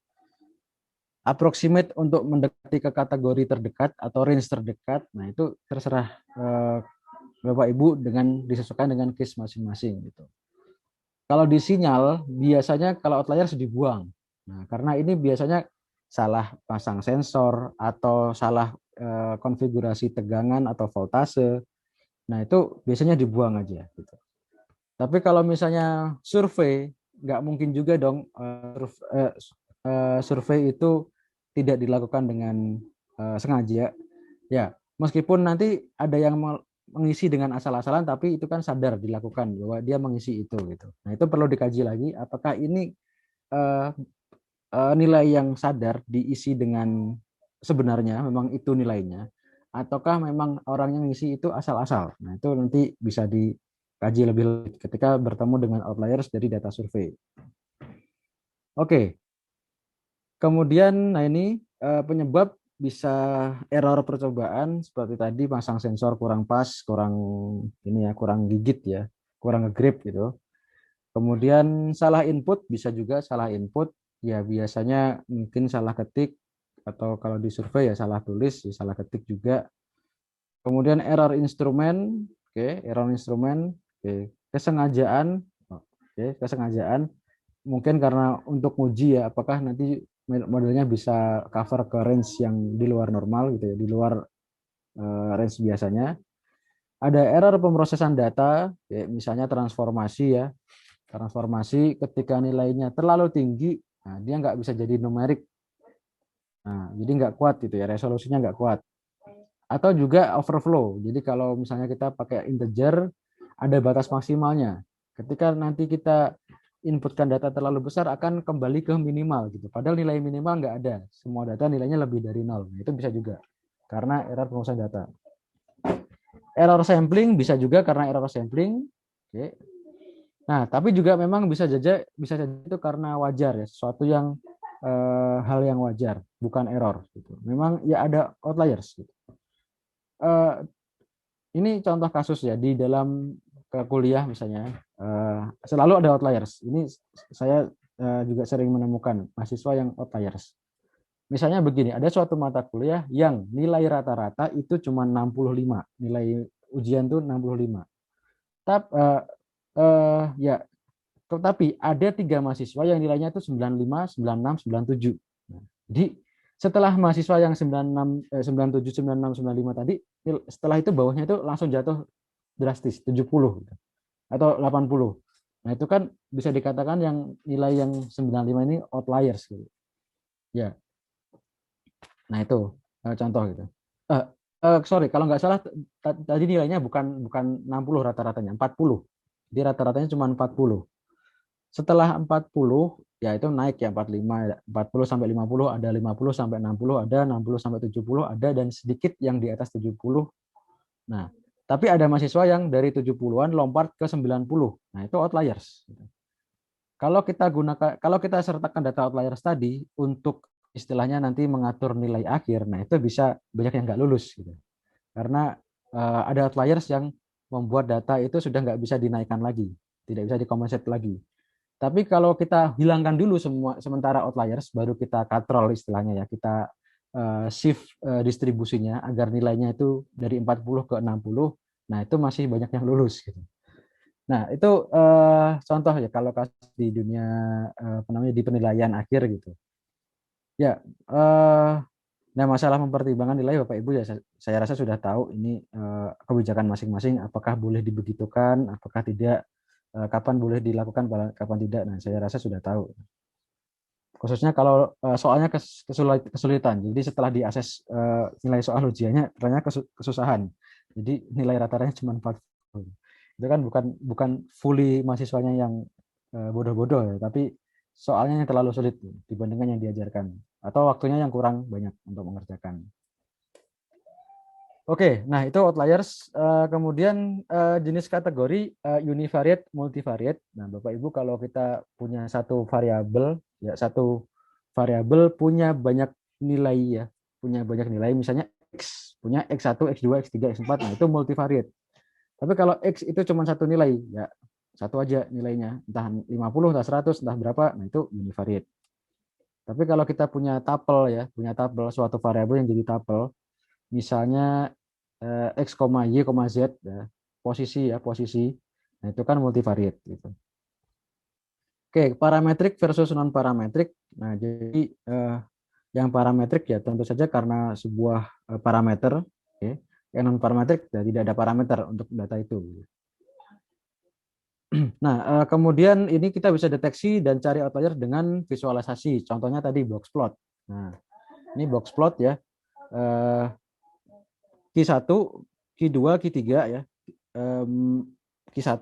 approximate untuk mendekati ke kategori terdekat atau range terdekat. Nah, itu terserah Bapak Ibu dengan disesuaikan dengan case masing-masing gitu. Kalau di sinyal biasanya kalau outliers dibuang. Nah, karena ini biasanya salah pasang sensor atau salah konfigurasi tegangan atau voltase. Nah, itu biasanya dibuang aja gitu. Tapi kalau misalnya survei, nggak mungkin juga dong survei itu tidak dilakukan dengan sengaja. Ya, meskipun nanti ada yang mengisi dengan asal-asalan, tapi itu kan sadar dilakukan bahwa dia mengisi itu gitu. Nah itu perlu dikaji lagi, apakah ini uh, nilai yang sadar diisi dengan sebenarnya memang itu nilainya, ataukah memang orang yang ngisi itu asal-asal. Nah itu nanti bisa dikaji lebih lanjut ketika bertemu dengan outliers dari data survei. Oke, kemudian nah ini penyebab bisa error percobaan seperti tadi pasang sensor kurang pas, kurang ini ya, kurang gigit ya, kurang nge-grip gitu. Kemudian salah input bisa juga salah input ya biasanya mungkin salah ketik atau kalau di survei ya salah tulis, ya salah ketik juga. Kemudian error instrumen, oke, error instrumen, oke, kesengajaan, oke, kesengajaan mungkin karena untuk uji ya apakah nanti modelnya bisa cover ke range yang di luar normal gitu ya, di luar range biasanya. Ada error pemrosesan data, ya, misalnya transformasi ya. Transformasi ketika nilainya terlalu tinggi, nah dia nggak bisa jadi numerik. Nah, jadi nggak kuat gitu ya, resolusinya nggak kuat. Atau juga overflow. Jadi kalau misalnya kita pakai integer, ada batas maksimalnya. Ketika nanti kita inputkan data terlalu besar akan kembali ke minimal gitu. Padahal nilai minimal nggak ada. Semua data nilainya lebih dari 0. Itu bisa juga karena error pengurusan data. Error sampling bisa juga karena error sampling. Oke. Nah, tapi juga memang bisa saja itu karena wajar ya, sesuatu yang hal yang wajar, bukan error gitu. Memang ya ada outliers gitu. Ini contoh kasus ya di dalam kuliah misalnya selalu ada outliers. Ini saya juga sering menemukan mahasiswa yang outliers. Misalnya begini, ada suatu mata kuliah yang nilai rata-rata itu cuma 65, nilai ujian tuh 65. Tapi ya Tetapi ada 3 mahasiswa yang nilainya itu 95, 96, 97. Nah, jadi setelah mahasiswa yang 96, 97, 96, 95 tadi, setelah itu bawahnya itu langsung jatuh drastis 70 gitu, atau 80. Nah, itu kan bisa dikatakan yang nilai yang 95 ini outliers gitu. Ya. Nah, itu contoh gitu. Sorry, kalau nggak salah tadi nilainya bukan 60 rata-ratanya, 40. Jadi rata-ratanya cuma 40. Setelah 40 ya itu naik ya 45, 40 sampai 50 ada, 50 sampai 60 ada, 60 sampai 70 ada, dan sedikit yang di atas 70. Nah, tapi ada mahasiswa yang dari 70-an lompat ke 90. Nah, itu outliers. Kalau kita sertakan data outliers tadi untuk istilahnya nanti mengatur nilai akhir, nah itu bisa banyak yang nggak lulus gitu. Karena ada outliers yang membuat data itu sudah nggak bisa dinaikkan lagi, tidak bisa dikompensate lagi. Tapi kalau kita hilangkan dulu sementara outliers, baru kita katrol istilahnya ya, kita shift distribusinya agar nilainya itu dari 40 ke 60, nah itu masih banyak yang lulus gitu. Nah, itu contoh ya kalau kasus di dunia apa namanya di penilaian akhir gitu. Ya, nah masalah mempertimbangkan nilai Bapak Ibu ya saya rasa sudah tahu ini kebijakan masing-masing, apakah boleh dibegitukan, apakah tidak, kapan boleh dilakukan, kapan tidak. Nah, saya rasa sudah tahu. Khususnya kalau soalnya kesulitan. Jadi setelah diakses nilai soal ujiannya ternyata kesusahan. Jadi nilai rata-ratanya cuma 40. Itu kan bukan fully mahasiswanya yang bodoh-bodoh ya, tapi soalnya yang terlalu sulit dibandingkan yang diajarkan, atau waktunya yang kurang banyak untuk mengerjakan. Oke, nah itu outliers. Kemudian jenis kategori univariate, multivariate. Nah, Bapak Ibu kalau kita punya satu variabel, ya satu variabel punya banyak nilai ya, punya banyak nilai, misalnya x, punya x1, x2, x3, x4, nah itu multivariate. Tapi kalau x itu cuma satu nilai, ya satu aja nilainya, entah 50, entah 100, entah berapa, nah itu univariate. Tapi kalau kita punya tuple ya, punya tuple suatu variabel yang jadi tuple, misalnya x, y, z ya, posisi. Nah, itu kan multivariate gitu. Oke, parametrik versus non parametrik. Nah, jadi yang parametrik ya tentu saja karena sebuah parameter, oke. Yang non parametrik ya, tidak ada parameter untuk data itu. Nah, kemudian ini kita bisa deteksi dan cari outlier dengan visualisasi. Contohnya tadi box plot. Nah, ini box plot ya. Q1, Q2, Q3 ya. Q1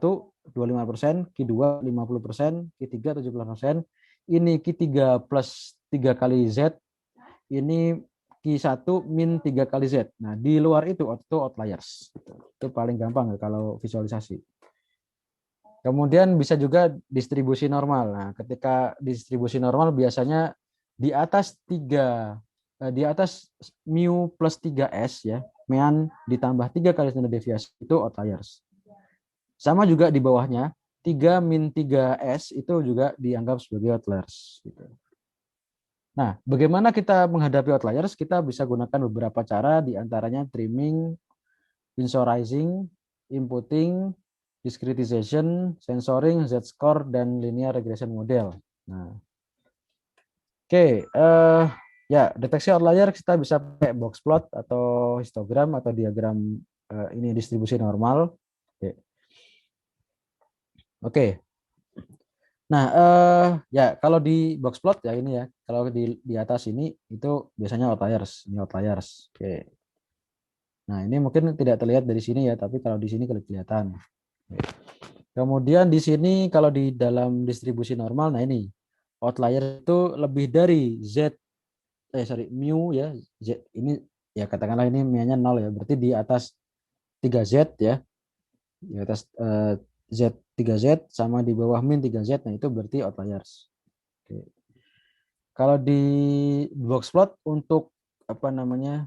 25%, Q2 50%, Q3 70%. Ini Q3 plus 3 kali Z, ini Q1 min 3 kali Z. Nah, di luar itu outliers. Itu paling gampang kalau visualisasi. Kemudian bisa juga distribusi normal. Nah, ketika distribusi normal biasanya di atas 3, di atas mu plus 3S ya, mean ditambah 3 kali standar deviasi itu outliers. Sama juga di bawahnya, 3 min 3S itu juga dianggap sebagai outliers. Gitu. Nah, bagaimana kita menghadapi outliers? Kita bisa gunakan beberapa cara, diantaranya trimming, vinsorizing, inputting, discretization, sensoring, z-score, dan linear regression model. Nah, oke, ya deteksi outlier kita bisa pakai box plot atau histogram atau diagram ini distribusi normal. Oke. Nah, ya kalau di box plot ya ini ya, kalau di atas ini itu biasanya outliers, ini outliers. Oke. Nah, ini mungkin tidak terlihat dari sini ya, tapi kalau di sini kelihatan. Kemudian di sini kalau di dalam distribusi normal, nah ini outlier itu lebih dari z, mu ya, z ini ya katakanlah ini mu-nya 0 ya, berarti di atas 3z ya, di atas z 3z sama di bawah min 3z, nah itu berarti outliers. Oke. Kalau di box plot untuk apa namanya,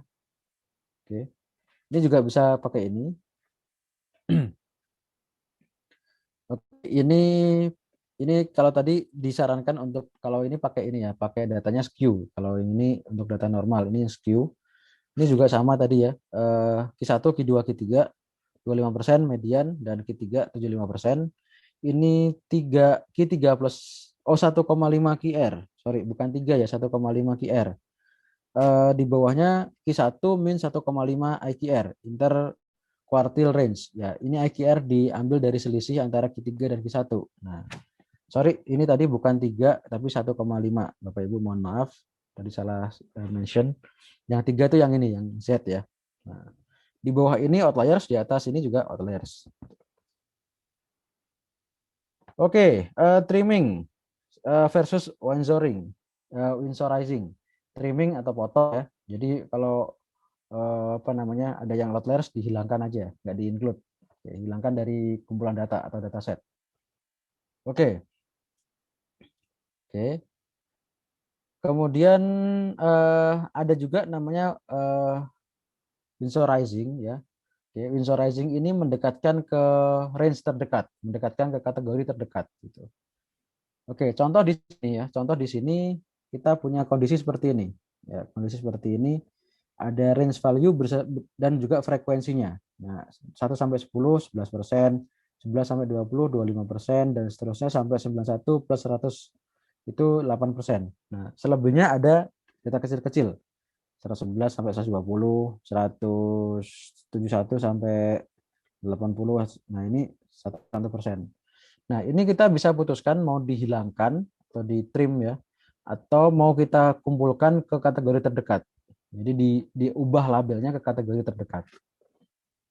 oke, ini juga bisa pakai ini. Ini kalau tadi disarankan untuk kalau ini pakai ini ya, pakai datanya skew. Kalau ini untuk data normal, ini skew. Ini juga sama tadi ya. Q1, Q2, Q3 25%, median, dan Q3 75%. ini 3 Q3 plus 1,5 QR. Sorry, bukan 3 ya, 1,5 QR. Di bawahnya Q1 min 1,5 IQR, inter quartile range. Ya, ini IQR diambil dari selisih antara Q3 dan Q1. Nah, sorry, ini tadi bukan 3 tapi 1,5. Bapak Ibu mohon maaf, tadi salah mention. Yang 3 itu yang ini, yang Z ya. Nah, di bawah ini outliers, di atas ini juga outliers. Oke, trimming versus windscoring, windsorizing. Trimming atau potong ya. Jadi kalau apa namanya, ada yang outliers dihilangkan aja, nggak di-include. Oke, hilangkan dari kumpulan data atau dataset. Oke, oke. Kemudian ada juga namanya winsorizing ya. Oke, winsorizing ini mendekatkan ke range terdekat, mendekatkan ke kategori terdekat gitu. Oke, contoh di sini ya. Contoh di sini kita punya kondisi seperti ini. Ya, kondisi seperti ini ada range value dan juga frekuensinya. Nah, 1 sampai 10 11%, 11 sampai 20 25%, dan seterusnya sampai 91 plus 100 itu 8%. Nah, selebihnya ada data kecil-kecil. 111 sampai 120, 171 sampai 80. Nah, ini 1%. Nah, ini kita bisa putuskan mau dihilangkan atau di trim ya, atau mau kita kumpulkan ke kategori terdekat. Jadi diubah labelnya ke kategori terdekat.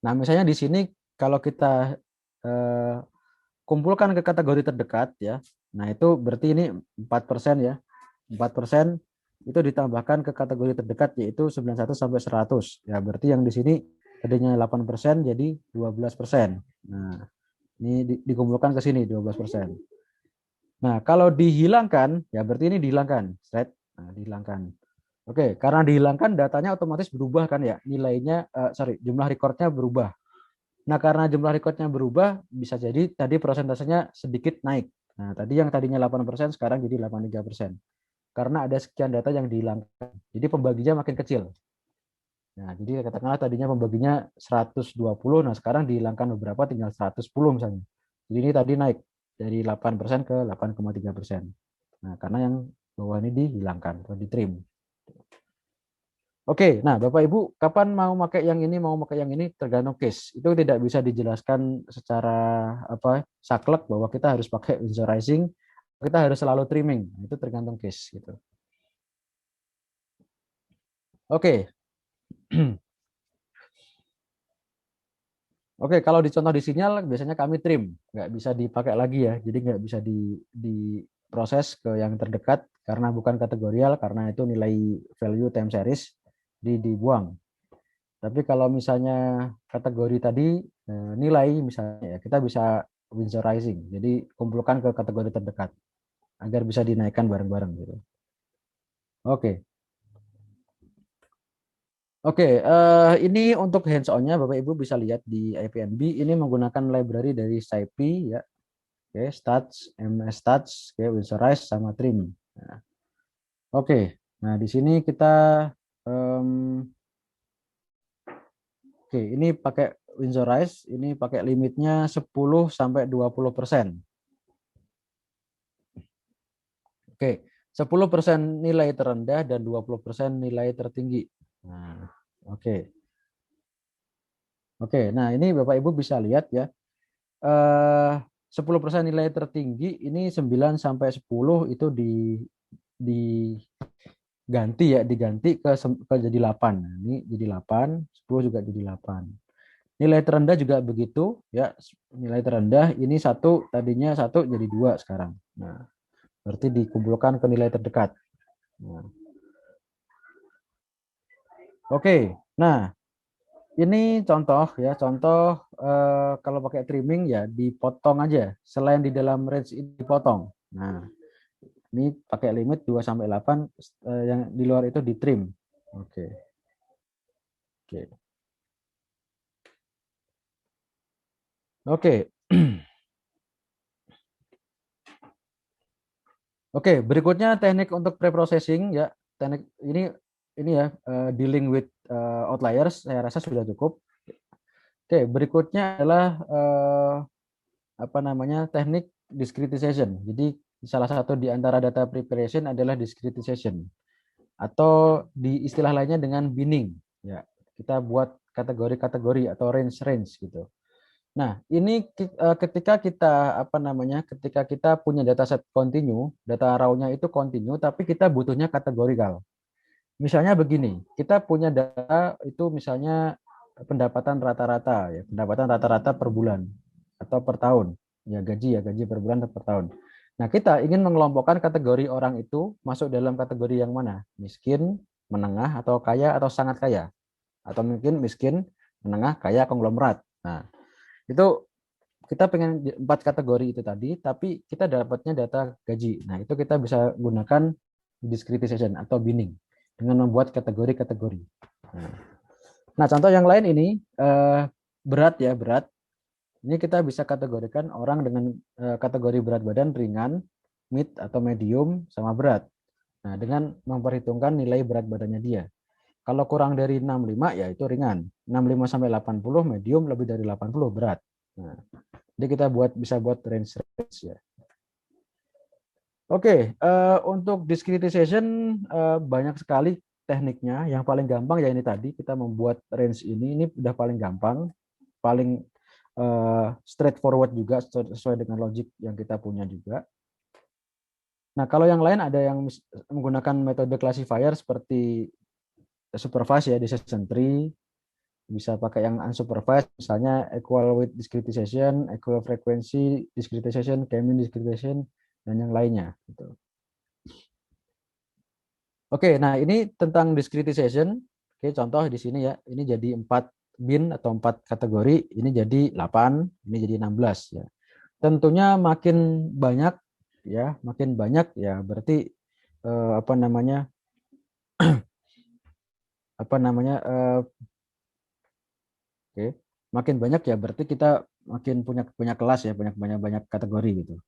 Nah, misalnya di sini kalau kita eh, kumpulkan ke kategori terdekat ya. Nah, itu berarti ini 4% ya. 4% itu ditambahkan ke kategori terdekat yaitu 91 sampai 100. Ya, berarti yang di sini tadinya 8% jadi 12%. Nah, ini dikumpulkan ke sini 12%. Nah, kalau dihilangkan, ya berarti ini dihilangkan. Nah, dihilangkan. Oke, karena dihilangkan datanya otomatis berubah kan ya. Nilainya, jumlah recordnya berubah. Nah, karena jumlah recordnya berubah, bisa jadi tadi persentasenya sedikit naik. Nah, tadi yang tadinya 8% sekarang jadi 83%. Karena ada sekian data yang dihilangkan. Jadi pembaginya makin kecil. Nah, jadi katakanlah tadinya pembaginya 120, nah sekarang dihilangkan beberapa tinggal 110 misalnya. Jadi ini tadi naik dari 8% ke 8,3%. Nah, karena yang bawah ini dihilangkan atau di-trim. Oke, nah Bapak Ibu, kapan mau pakai yang ini, mau pakai yang ini tergantung case. Itu tidak bisa dijelaskan secara apa saklek bahwa kita harus pakai winsorizing, kita harus selalu trimming. Itu tergantung case gitu. Oke. Oke, kalau dicontoh di sinyal biasanya kami trim, nggak bisa dipakai lagi ya. Jadi nggak bisa diproses ke yang terdekat karena bukan kategorial, karena itu nilai value time series dibuang. Tapi kalau misalnya kategori tadi nilai misalnya ya kita bisa winsorizing. Jadi kumpulkan ke kategori terdekat agar bisa dinaikkan bareng-bareng gitu. Oke. Oke, ini untuk hands-on-nya Bapak Ibu bisa lihat di IPNB ini menggunakan library dari SciPy ya. Oke, stats, MS stats, oke, windsorize sama trim. Nah, oke, nah di sini kita oke, ini pakai windsorize, ini pakai limitnya 10 sampai 20%. Oke, 10% nilai terendah dan 20% nilai tertinggi. Nah, oke. Oke, nah ini Bapak Ibu bisa lihat ya. 10% nilai tertinggi ini 9 sampai 10 itu diganti ya, diganti ke jadi 8. Nah, ini jadi 8, 10 juga jadi 8. Nilai terendah juga begitu ya. Nilai terendah ini satu, tadinya satu jadi 2 sekarang. Nah, berarti dikumpulkan ke nilai terdekat. Nah, oke. Nah, ini contoh ya, contoh kalau pakai trimming ya dipotong aja. Selain di dalam range ini dipotong. Nah, ini pakai limit 2 sampai 8, yang di luar itu di trim. Oke. Oke. Oke. Oke, berikutnya teknik untuk preprocessing ya. Teknik ini ya dealing with outliers saya rasa sudah cukup. Oke, berikutnya adalah teknik discretization. Jadi salah satu di antara data preparation adalah discretization atau di istilah lainnya dengan binning. Ya, kita buat kategori-kategori atau range-range gitu. Nah, ini ketika ketika kita punya dataset continue, data raw-nya itu continue, tapi kita butuhnya kategorikal. Misalnya begini, kita punya data itu misalnya pendapatan rata-rata ya, pendapatan rata-rata per bulan atau per tahun. Gaji per bulan atau per tahun. Nah, kita ingin mengelompokkan kategori orang itu masuk dalam kategori yang mana? Miskin, menengah, atau kaya, atau sangat kaya. Atau mungkin miskin, menengah, kaya, konglomerat. Nah, itu kita pengen 4 kategori itu tadi, tapi kita dapatnya data gaji. Nah, itu kita bisa gunakan discretization atau binning dengan membuat kategori-kategori. Nah, contoh yang lain ini berat ya, berat. Ini kita bisa kategorikan orang dengan kategori berat badan ringan, mid atau medium sama berat. Nah, dengan memperhitungkan nilai berat badannya dia. Kalau kurang dari 65 ya itu ringan. 65 sampai 80 medium, lebih dari 80 berat. Nah, jadi kita bisa buat range ya. Oke, untuk discretization banyak sekali tekniknya. Yang paling gampang ya ini tadi kita membuat range ini udah paling gampang, paling straightforward juga sesuai dengan logik yang kita punya juga. Nah, kalau yang lain ada yang menggunakan metode classifier seperti supervised ya, decision tree, bisa pakai yang unsupervised, misalnya equal weight discretization, equal frequency discretization, k-mean discretization, dan yang lainnya. Gitu. Oke, nah ini tentang discretization. Oke, contoh di sini ya, ini jadi 4 bin atau 4 kategori, ini jadi 8, ini jadi 16 ya. Tentunya makin banyak ya berarti apa namanya oke, makin banyak ya berarti kita makin punya kelas ya, banyak kategori gitu.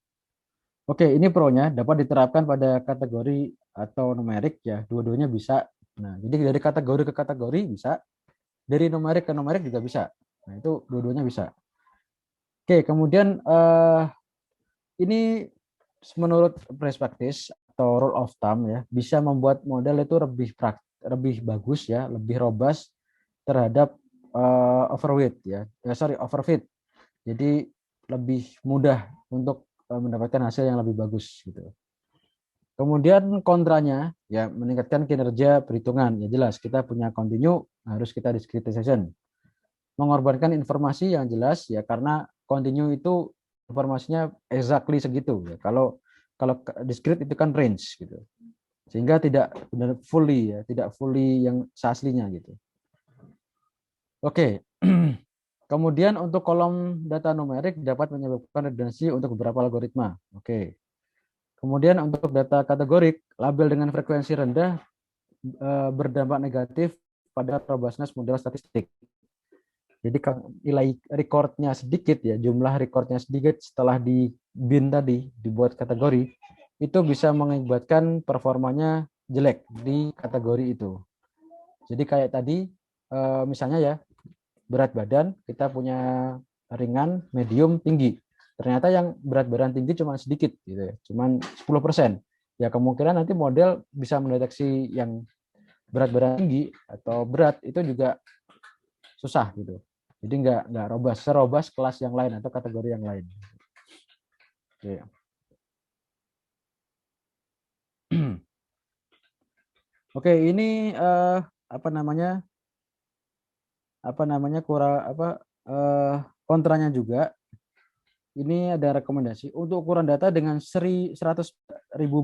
Oke, ini pro-nya dapat diterapkan pada kategori atau numerik ya, dua-duanya bisa. Nah, jadi dari kategori ke kategori bisa, dari numerik ke numerik juga bisa. Nah, itu dua-duanya bisa. Oke, kemudian ini menurut perspektif atau rule of thumb ya, bisa membuat model itu lebih bagus ya, lebih robust terhadap overfit. Jadi lebih mudah untuk mendapatkan hasil yang lebih bagus gitu. Kemudian kontranya ya meningkatkan kinerja perhitungan. Ya jelas kita punya continue harus kita discretization. Mengorbankan informasi yang jelas ya karena continue itu informasinya exactly segitu ya. Kalau discrete itu kan range gitu. Sehingga tidak benar fully ya, tidak fully yang seaslinya gitu. Oke. Kemudian untuk kolom data numerik dapat menyebabkan redundansi untuk beberapa algoritma. Oke. Kemudian untuk data kategorik, label dengan frekuensi rendah berdampak negatif pada robustness model statistik. Jadi nilai recordnya sedikit ya, jumlah recordnya sedikit setelah di bin tadi dibuat kategori, itu bisa mengakibatkan performanya jelek di kategori itu. Jadi kayak tadi misalnya ya, berat badan kita punya ringan, medium, tinggi. Ternyata yang berat badan tinggi cuma sedikit gitu ya, cuma 10%. Ya kemungkinan nanti model bisa mendeteksi yang berat badan tinggi atau berat itu juga susah gitu. Jadi nggak serobas kelas yang lain atau kategori yang lain. Oke. Oke, ini kontranya juga. Ini ada rekomendasi untuk ukuran data dengan 100.000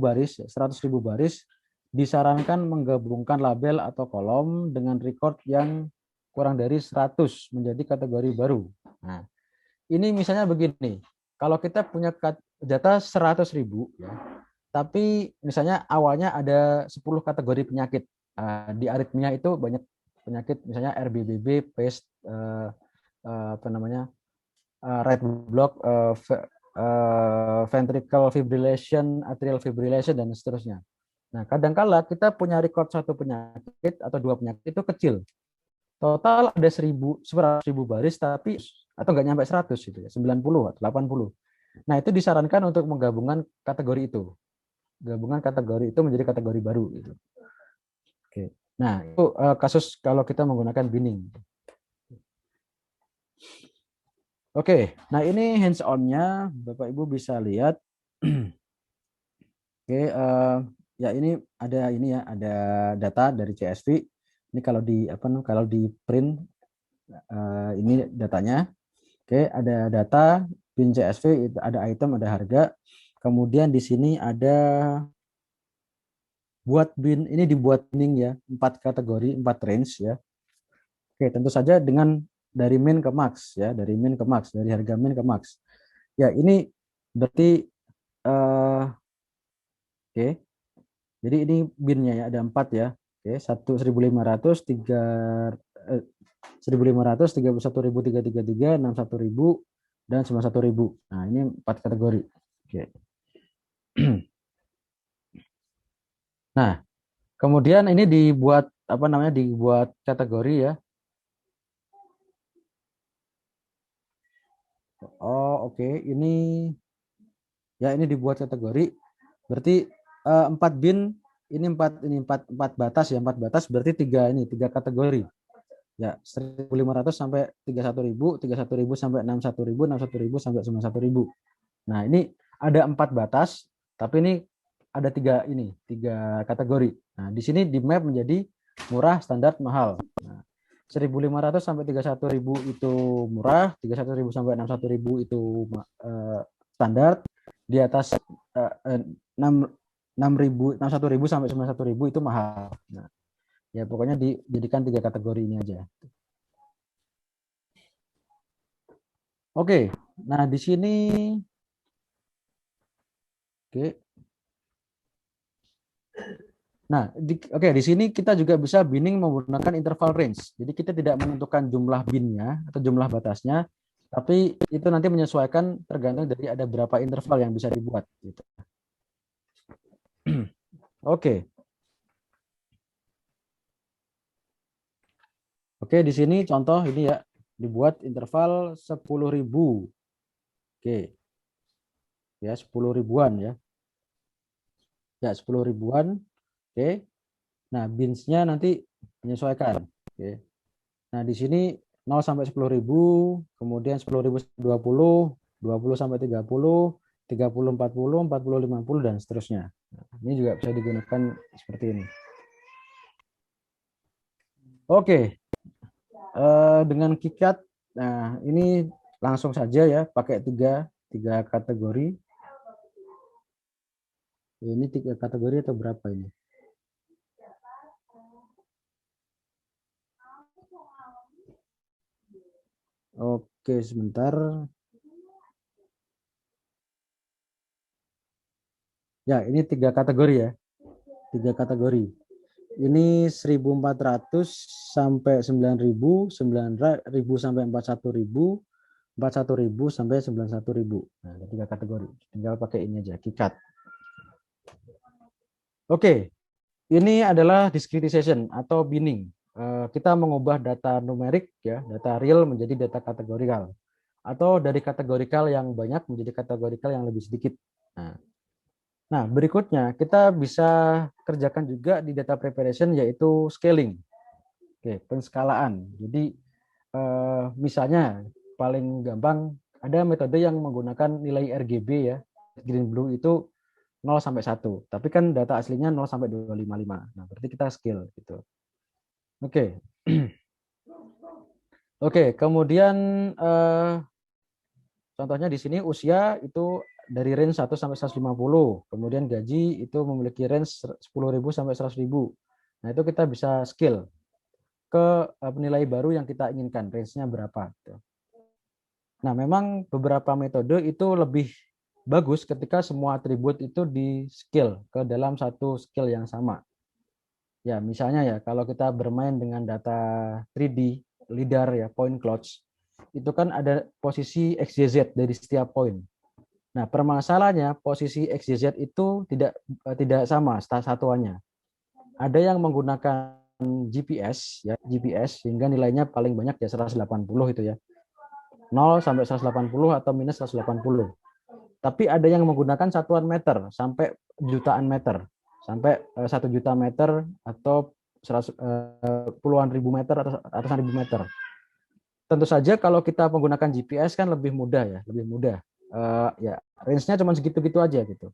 baris, 100.000 baris disarankan menggabungkan label atau kolom dengan record yang kurang dari 100 menjadi kategori baru. Nah, ini misalnya begini, kalau kita punya data 100.000 ya, tapi misalnya awalnya ada 10 kategori penyakit. Di aritmia itu banyak penyakit misalnya RBBB, PES, right block, ventricle fibrillation, atrial fibrillation, dan seterusnya. Nah, kadangkala kita punya record satu penyakit atau dua penyakit itu kecil. Total ada 100.000 baris, tapi atau nggak nyampe 100 gitu ya, 90 atau 80. Nah, itu disarankan untuk menggabungkan kategori itu. Gabungan kategori itu menjadi kategori baru gitu. Oke. Nah, itu kasus kalau kita menggunakan binning. Oke, nah ini hands on-nya Bapak Ibu bisa lihat. Oke, ya ini ya, ada data dari CSV. Ini kalau di kalau di print ini datanya. Oke, ada data bin CSV, ada item, ada harga. Kemudian di sini ada buat bin, ini dibuat binning ya, 4 kategori, 4 range ya. Oke, tentu saja dengan dari min ke max ya, dari min ke max, dari harga min ke max. Ya, ini berarti oke. Jadi ini binnya ya, ada 4 ya. Oke, 1.500, 1.500, 31.000, 333, 61.000 dan 91.000. Nah, ini 4 kategori. Oke. Nah, kemudian ini dibuat dibuat kategori ya. Oh, oke. Ini dibuat kategori. Berarti 4 bin, ini 4 batas ya, 4 batas berarti 3 kategori. Ya, 1.500 sampai 31.000, 31.000 sampai 61.000, 61.000 sampai 91.000. Nah, ini ada 4 batas, tapi ini ada 3 kategori. Nah, di sini di map menjadi murah, standar, mahal. Nah, 1.500 sampai 31.000 itu murah, 31.000 sampai 61.000 itu standar, di atas 61.000 sampai 91.000 itu mahal. Nah, ya pokoknya dijadikan 3 kategori ini aja. Oke, nah di sini oke. Nah, di sini kita juga bisa binning menggunakan interval range. Jadi kita tidak menentukan jumlah binnya atau jumlah batasnya, tapi itu nanti menyesuaikan tergantung dari ada berapa interval yang bisa dibuat. Gitu. Oke. Oke, di sini contoh ini ya, dibuat interval 10.000. Oke. Ya, 10 ribuan ya. Ya, 10 ribuan. Oke. Nah, bins-nya nanti menyesuaikan. Oke. Nah, di sini 0 sampai 10.000, kemudian 10.000 20 sampai 30, 30 40, 40 50 dan seterusnya. Nah, ini juga bisa digunakan seperti ini. Oke. Dengan KiCad, nah ini langsung saja ya pakai tiga kategori. Ini 3 kategori atau berapa ini? Oke, sebentar. Ya, ini 3 kategori ya. 3 kategori. Ini 1.400 sampai 9.000, 9.000 sampai 41.000, 41.000 sampai 91.000. Nah, ada 3 kategori. Tinggal pakai ini aja, KiCad. Oke, ini adalah discretization atau binning. Kita mengubah data numerik ya, data real menjadi data kategorikal, atau dari kategorikal yang banyak menjadi kategorikal yang lebih sedikit. Nah, berikutnya kita bisa kerjakan juga di data preparation yaitu scaling. Oke, penskalaan. Jadi misalnya paling gampang ada metode yang menggunakan nilai RGB ya. Green blue itu 0 sampai 1. Tapi kan data aslinya 0 sampai 255. Nah, berarti kita scale gitu. Oke. Oke, kemudian contohnya di sini usia itu dari range 1 sampai 150. Kemudian gaji itu memiliki range 10.000 sampai 100.000. Nah, itu kita bisa scale ke nilai baru yang kita inginkan, range-nya berapa. Nah, memang beberapa metode itu lebih bagus ketika semua atribut itu di scale ke dalam satu scale yang sama. Ya, misalnya ya, kalau kita bermain dengan data 3D, LIDAR ya, point clouds, itu kan ada posisi XYZ dari setiap poin. Nah, permasalahannya posisi XYZ itu tidak sama satuannya. Ada yang menggunakan GPS ya, GPS sehingga nilainya paling banyak ya 180 itu ya. 0 sampai 180 atau minus 180. Tapi ada yang menggunakan satuan meter sampai jutaan meter, sampai 1 juta meter atau puluhan ribu meter atau ratusan ribu meter. Tentu saja kalau kita menggunakan GPS kan lebih mudah ya, lebih mudah. Ya, range-nya cuma segitu-gitu aja gitu.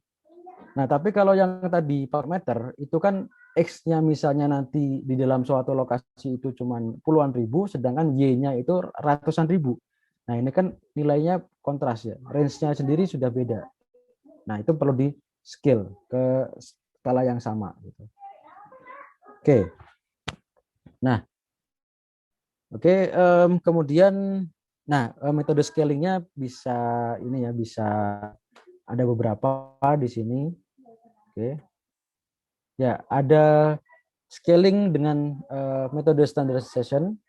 Nah, tapi kalau yang tadi per meter itu kan X-nya misalnya nanti di dalam suatu lokasi itu cuma puluhan ribu, sedangkan Y-nya itu ratusan ribu. Nah, ini kan nilainya kontras ya. Range-nya sendiri sudah beda. Nah, itu perlu di scale ke skala yang sama gitu. Oke. Nah, oke, kemudian metode scalingnya bisa ini ya, bisa ada beberapa di sini. Oke. Ya, ada scaling dengan metode standardization.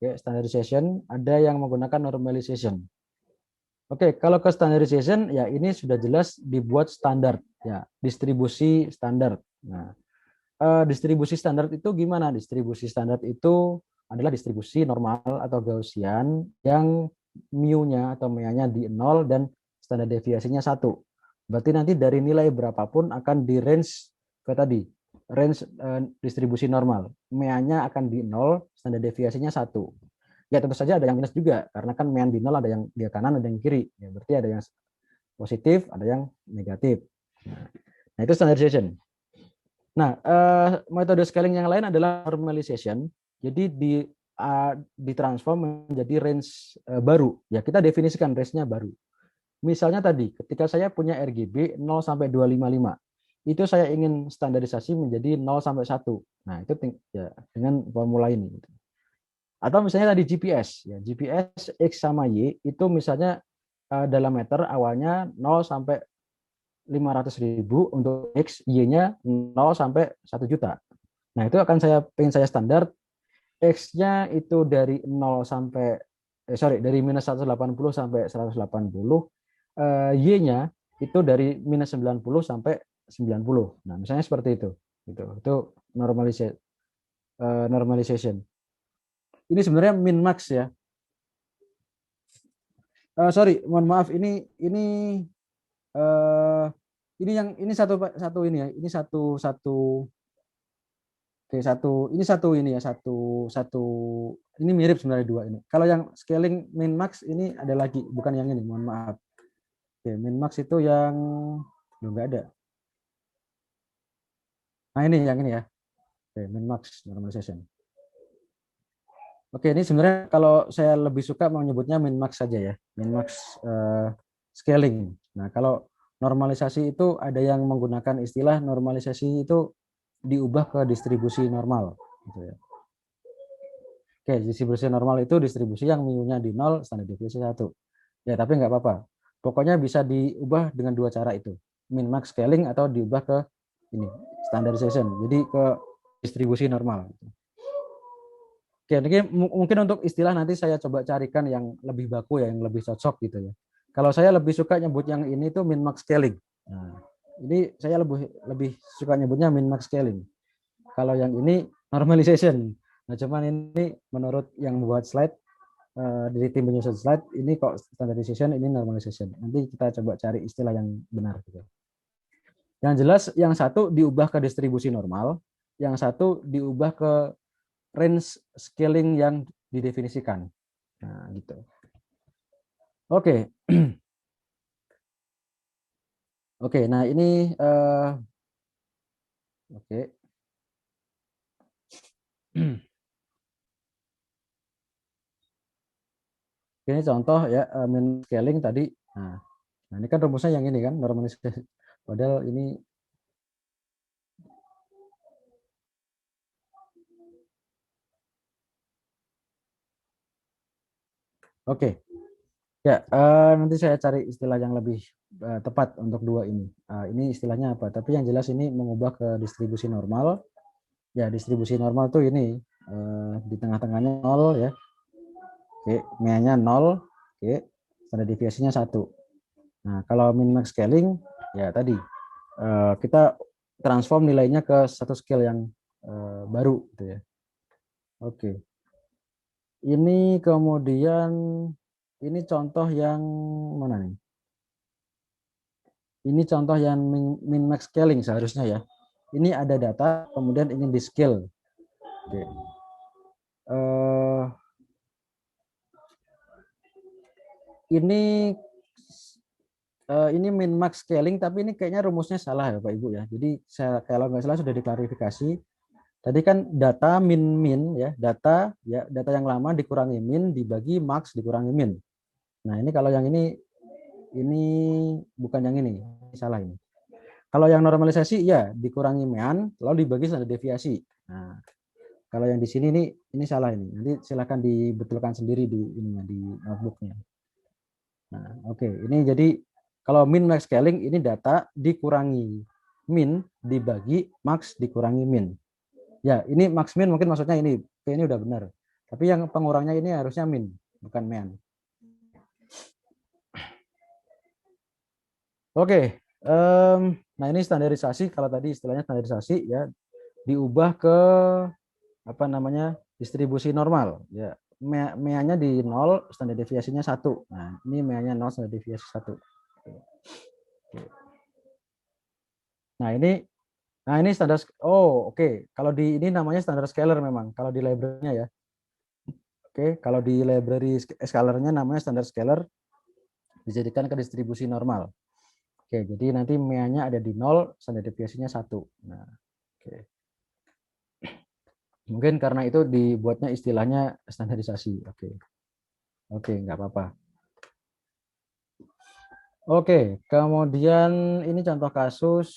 Ya, standardization, ada yang menggunakan normalization. Oke, kalau ke standardization ya ini sudah jelas dibuat standar ya, distribusi standar. Nah, distribusi standar itu gimana? Distribusi standar itu adalah distribusi normal atau Gaussian yang mu-nya atau meanya di 0 dan standar deviasinya 1. Berarti nanti dari nilai berapapun akan di range ke tadi, range distribusi normal. Meanya akan di 0, standar deviasinya 1. Ya tentu saja ada yang minus juga, karena kan mean di 0 ada yang di kanan, ada yang kiri. Ya, berarti ada yang positif, ada yang negatif. Nah itu standardization. Nah, metode scaling yang lain adalah normalization. Jadi ditransform menjadi range baru. Ya, kita definisikan range-nya baru. Misalnya tadi, ketika saya punya RGB 0 sampai 255, itu saya ingin standarisasi menjadi 0 sampai 1. Nah, itu ya, dengan formula ini. Atau misalnya tadi GPS, ya GPS X sama Y itu misalnya dalam meter awalnya 0 sampai 500.000 untuk X, Y-nya 0 sampai 1 juta. Nah, itu akan pengen saya standar X-nya itu dari 0 sampai dari minus 180 sampai 180, Y-nya itu dari minus 90 sampai 90. Nah, misalnya seperti itu. Itu normalization. Ini sebenarnya min max ya. Sorry, mohon maaf uh, ini satu ini ya. Ini satu Oke, ini ya, satu ini mirip sebenarnya dua ini. Kalau yang scaling min max ini ada lagi, bukan yang ini, mohon maaf. Oke, min max itu yang enggak ada. Nah, ini yang ini ya. Oke, min max normalization. Oke, ini sebenarnya kalau saya lebih suka menyebutnya min max saja ya. Min max scaling. Nah, kalau normalisasi itu ada yang menggunakan istilah normalisasi itu diubah ke distribusi normal gitu ya. Oke, distribusi normal itu distribusi yang mu-nya di 0, standar deviasi 1. Ya, tapi nggak apa-apa. Pokoknya bisa diubah dengan dua cara itu. Min max scaling atau diubah ke ini, standardization. Jadi ke distribusi normal. Oke, mungkin untuk istilah nanti saya coba carikan yang lebih baku ya, yang lebih cocok gitu ya. Kalau saya lebih suka nyebut yang ini tuh min max scaling. Nah, ini saya lebih suka nyebutnya min max scaling. Kalau yang ini normalization. Nah, cuman ini menurut yang membuat slide dari tim penyusun slide ini kok standardization, ini normalization. Nanti kita coba cari istilah yang benar gitu. Yang jelas yang satu diubah ke distribusi normal, yang satu diubah ke range scaling yang didefinisikan. Nah, gitu. Oke. Oke, nah ini oke. Ini contoh ya min scaling tadi. Nah, ini kan rumusnya yang ini kan normalisasi. Padahal ini oke. Ya, nanti saya cari istilah yang lebih tepat untuk dua ini. Ini istilahnya apa? Tapi yang jelas ini mengubah ke distribusi normal. Ya, distribusi normal tuh ini di tengah-tengahnya 0 ya. Oke, meanya 0. Oke, standar deviasinya 1. Nah, kalau min max scaling ya tadi kita transform nilainya ke satu scale yang baru gitu ya. Oke. Ini kemudian ini contoh yang mana nih? Ini contoh yang min max scaling seharusnya ya. Ini ada data, kemudian ingin di scale. Oke. Ini min max scaling, tapi ini kayaknya rumusnya salah ya Pak Ibu ya. Jadi kalau nggak salah sudah diklarifikasi. Tadi kan data min ya, data yang lama dikurangi min dibagi max dikurangi min. Nah ini kalau yang ini bukan yang ini salah ini. Kalau yang normalisasi ya dikurangi mean lalu dibagi standar deviasi. Nah kalau yang di sini ini salah ini. Nanti silakan dibetulkan sendiri di notebooknya. Nah oke, ini jadi kalau min max scaling ini data dikurangi min dibagi max dikurangi min. Ya, ini max min mungkin maksudnya ini udah benar. Tapi yang pengurangnya ini harusnya min, bukan mean. Oke, nah ini standarisasi. Kalau tadi istilahnya standarisasi ya diubah ke apa namanya distribusi normal. Ya, meannya di 0, standar deviasinya 1. Nah, ini meannya 0, standar deviasi 1. Nah ini standar. Oh oke. Kalau di ini namanya standar scalar memang. Kalau di library-nya ya. Oke, kalau di library scalarnya namanya standar scalar dijadikan ke distribusi normal. Oke, jadi nanti meanya ada di 0, standar deviasinya 1. Nah, oke. Mungkin karena itu dibuatnya istilahnya standarisasi. Oke. Oke, nggak apa-apa. Oke, kemudian ini contoh kasus.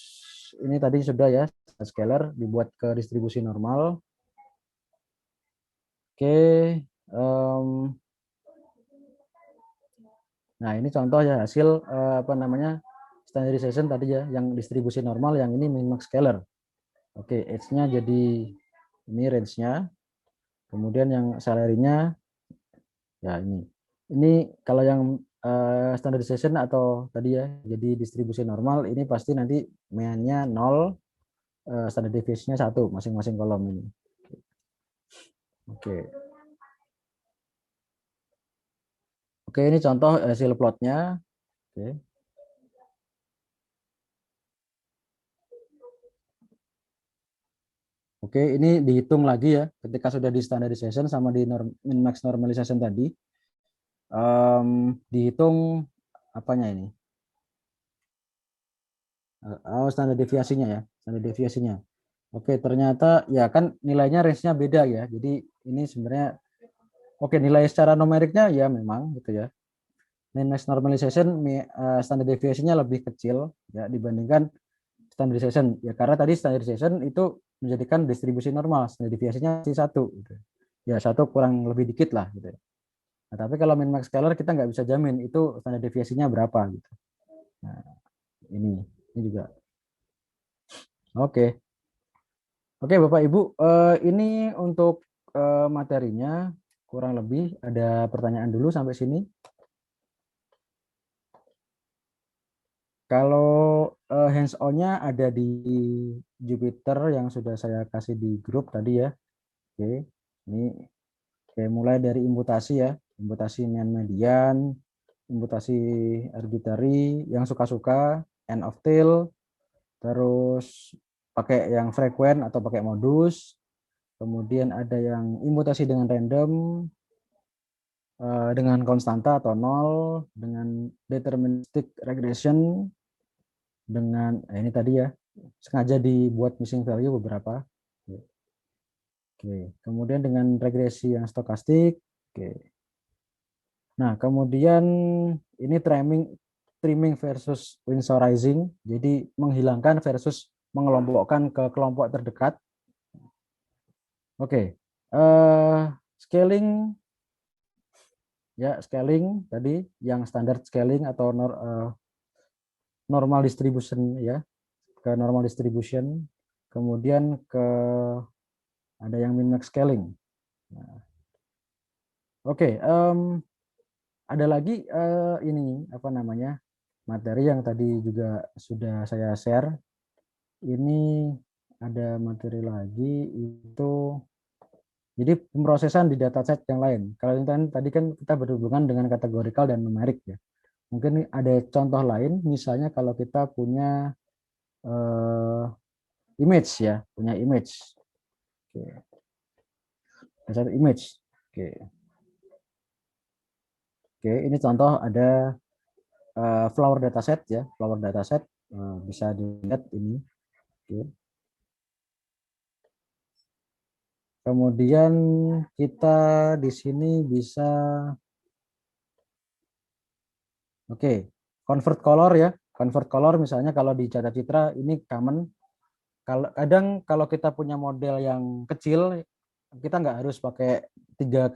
Ini tadi sudah ya, scalar dibuat ke distribusi normal. Oke. Nah, ini contoh ya hasil apa namanya standardization tadi ya, yang distribusi normal, yang ini min max scalar. Oke, H-nya jadi ini range-nya. Kemudian yang salary-nya ya ini. Ini kalau yang standardization atau tadi ya jadi distribusi normal, ini pasti nanti mean-nya 0, standard deviation-nya 1 masing-masing kolom ini. Oke. Oke, ini contoh hasil plotnya. Oke. Oke, ini dihitung lagi ya ketika sudah di standardization sama di min max normalization tadi. Dihitung apanya ini? Oh, standar deviasinya ya, standar deviasinya. Oke, ternyata ya kan nilainya range-nya beda ya. Jadi ini sebenarnya oke, nilai secara numeriknya ya memang gitu ya. Min max normalization standar deviasinya lebih kecil ya dibandingkan standardization. Ya karena tadi standardization itu menjadikan distribusi normal, standar deviasinya masih 1 gitu. Ya 1 kurang lebih dikit lah gitu ya. Nah, tapi kalau min max scalar kita nggak bisa jamin itu standar deviasinya berapa gitu. Nah, ini juga. Oke. Oke, Bapak Ibu, ini untuk materinya kurang lebih ada pertanyaan dulu sampai sini. Kalau hands on-nya ada di Jupyter yang sudah saya kasih di grup tadi ya. Oke, ini oke, mulai dari imputasi ya, imputasi mean median, imputasi arbitrary yang suka-suka, end of tail, terus pakai yang frekuen atau pakai modus, kemudian ada yang imputasi dengan random, dengan konstanta atau nol, dengan deterministic regression, dengan ini tadi ya sengaja dibuat missing value beberapa. Oke, kemudian dengan regresi yang stokastik. Oke. Nah, kemudian ini trimming versus winsorizing, jadi menghilangkan versus mengelompokkan ke kelompok terdekat. Oke. Scaling ya, scaling tadi yang standard scaling atau normal distribution ya, ke normal distribution, kemudian ke ada yang min max scaling. Nah, oke, ada lagi ini apa namanya materi yang tadi juga sudah saya share. Ini ada materi lagi itu Jadi pemrosesan di dataset yang lain. Kalau yang tadi kan kita berhubungan dengan kategorikal dan numerik ya. Mungkin ada contoh lain, misalnya kalau kita punya image ya, punya image. Oke. Dataset image. Oke. Oke, ini contoh ada flower dataset ya, flower dataset bisa dilihat ini. Oke. Kemudian kita di sini bisa convert color ya. Convert color misalnya kalau di Jata Citra ini common. Kadang kalau kita punya model yang kecil, kita nggak harus pakai tiga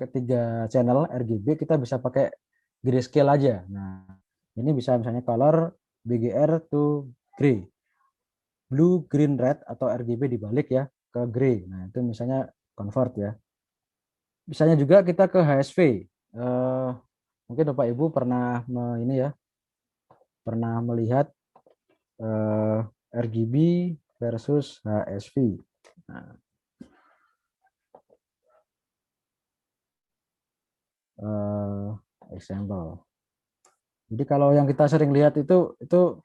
channel RGB, kita bisa pakai grayscale aja. Nah, ini bisa misalnya color BGR to gray, blue, green, red atau RGB dibalik ya ke gray. Nah, itu misalnya convert ya. Misalnya juga kita ke HSV. Mungkin Bapak Ibu pernah ini ya, pernah melihat RGB versus HSV. Nah, example. Jadi kalau yang kita sering lihat itu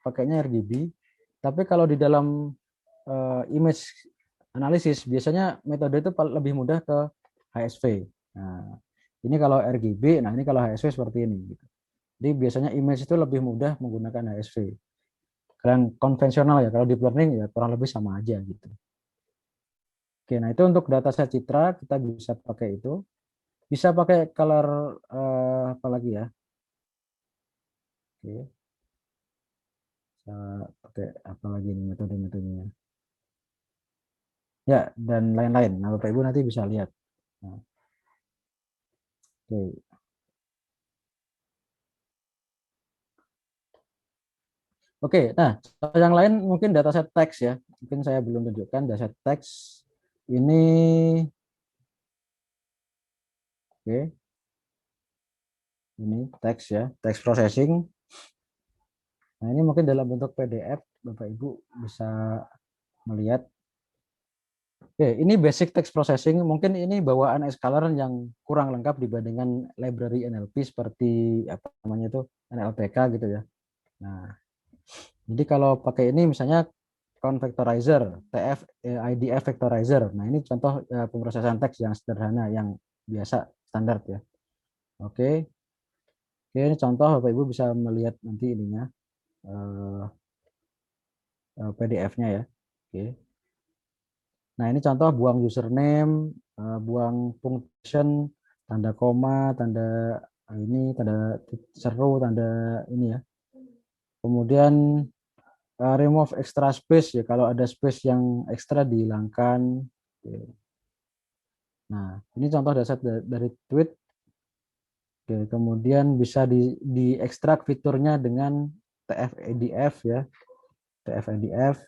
pakainya RGB, tapi kalau di dalam image analisis biasanya metode itu lebih mudah ke HSV. Nah, ini kalau RGB, nah ini kalau HSV seperti ini. Gitu. Jadi biasanya image itu lebih mudah menggunakan HSV. Kalian konvensional ya, kalau deep learning ya kurang lebih sama aja gitu. Oke, nah itu untuk dataset citra kita bisa pakai itu. Bisa pakai color apa lagi ya? Oke, bisa pakai apa lagi nih metode-metodenya? Ya, dan lain-lain. Nah, Bapak Ibu nanti bisa lihat. Nah, oke. Oke, nah yang lain mungkin dataset teks ya. Mungkin saya belum tunjukkan dataset teks ini. Oke, ini teks ya, teks processing. Nah, ini mungkin dalam bentuk PDF, Bapak Ibu bisa melihat. Oke, ini basic text processing. Mungkin ini bawaan Explorer yang kurang lengkap dibandingkan library NLP seperti apa namanya itu NLPK gitu ya. Nah, jadi kalau pakai ini misalnya convectorizer, IDF vectorizer. Nah, ini contoh pemrosesan teks yang sederhana yang biasa standar ya. Oke. Oke, ini contoh Bapak Ibu bisa melihat nanti ininya PDF-nya ya. Oke. Nah, ini contoh buang username, buang function, tanda koma, tanda ini, tanda seru, tanda ini ya. Kemudian remove extra space ya, kalau ada space yang ekstra dihilangkan. Oke. Nah, ini contoh dasar dari tweet. Oke, kemudian bisa diekstrak fiturnya dengan TF-IDF ya, TF-IDF.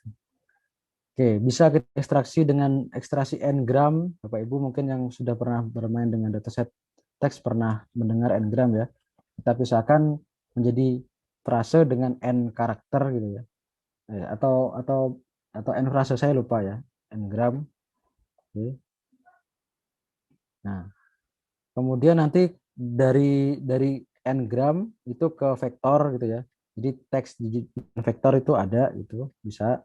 Oke, bisa kita ekstraksi dengan ekstraksi n-gram. Bapak Ibu mungkin yang sudah pernah bermain dengan dataset teks pernah mendengar n-gram ya. Kita pisahkan menjadi frase dengan n karakter gitu ya. Atau n frase saya lupa ya, n-gram. Oke. Nah, kemudian nanti dari n-gram itu ke vektor gitu ya. Jadi teks di vektor itu ada itu bisa.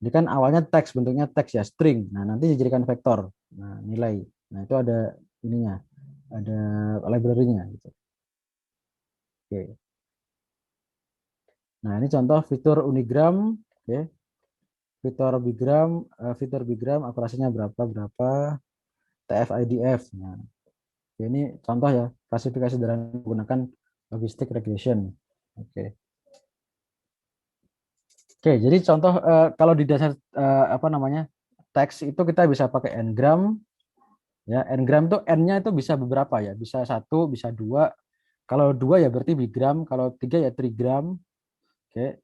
Ini kan awalnya teks, bentuknya teks ya, string. Nah, nanti dijadikan vektor. Nah, nilai. Nah, itu ada ininya. Ada library-nya gitu. Oke. Nah, ini contoh fitur unigram, oke. Fitur bigram akurasinya berapa TF-IDF. Nah, ini contoh ya, klasifikasi sederhana menggunakan logistic regression. Oke. Oke, jadi contoh kalau di dasar apa namanya teks itu kita bisa pakai n-gram. Ya, n-gram tuh n-nya itu bisa beberapa ya, bisa satu, bisa dua. Kalau dua ya berarti bigram, kalau tiga ya trigram. Oke.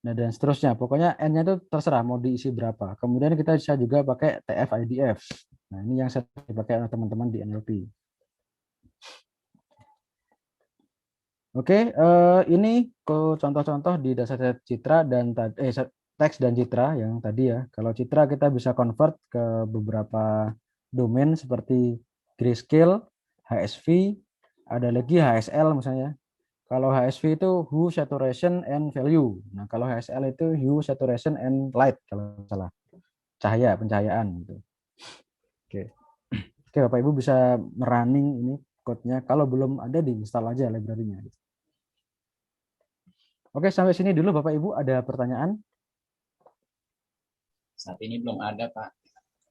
Nah, dan seterusnya. Pokoknya n-nya itu terserah mau diisi berapa. Kemudian kita bisa juga pakai TF-IDF. Nah, ini yang sering dipakai oleh teman-teman di NLP. Oke, ini contoh-contoh di dasar citra dan teks dan citra yang tadi ya. Kalau citra kita bisa convert ke beberapa domain seperti grayscale, HSV, ada lagi HSL misalnya. Kalau HSV itu hue, saturation, and value. Nah, kalau HSL itu hue, saturation, and light kalau salah. Cahaya, pencahayaan gitu. Oke. Oke, Bapak Ibu bisa merunning ini code-nya. Kalau belum ada, diinstal aja library-nya. Oke, sampai sini dulu Bapak Ibu. Ada pertanyaan? Saat ini belum ada, Pak.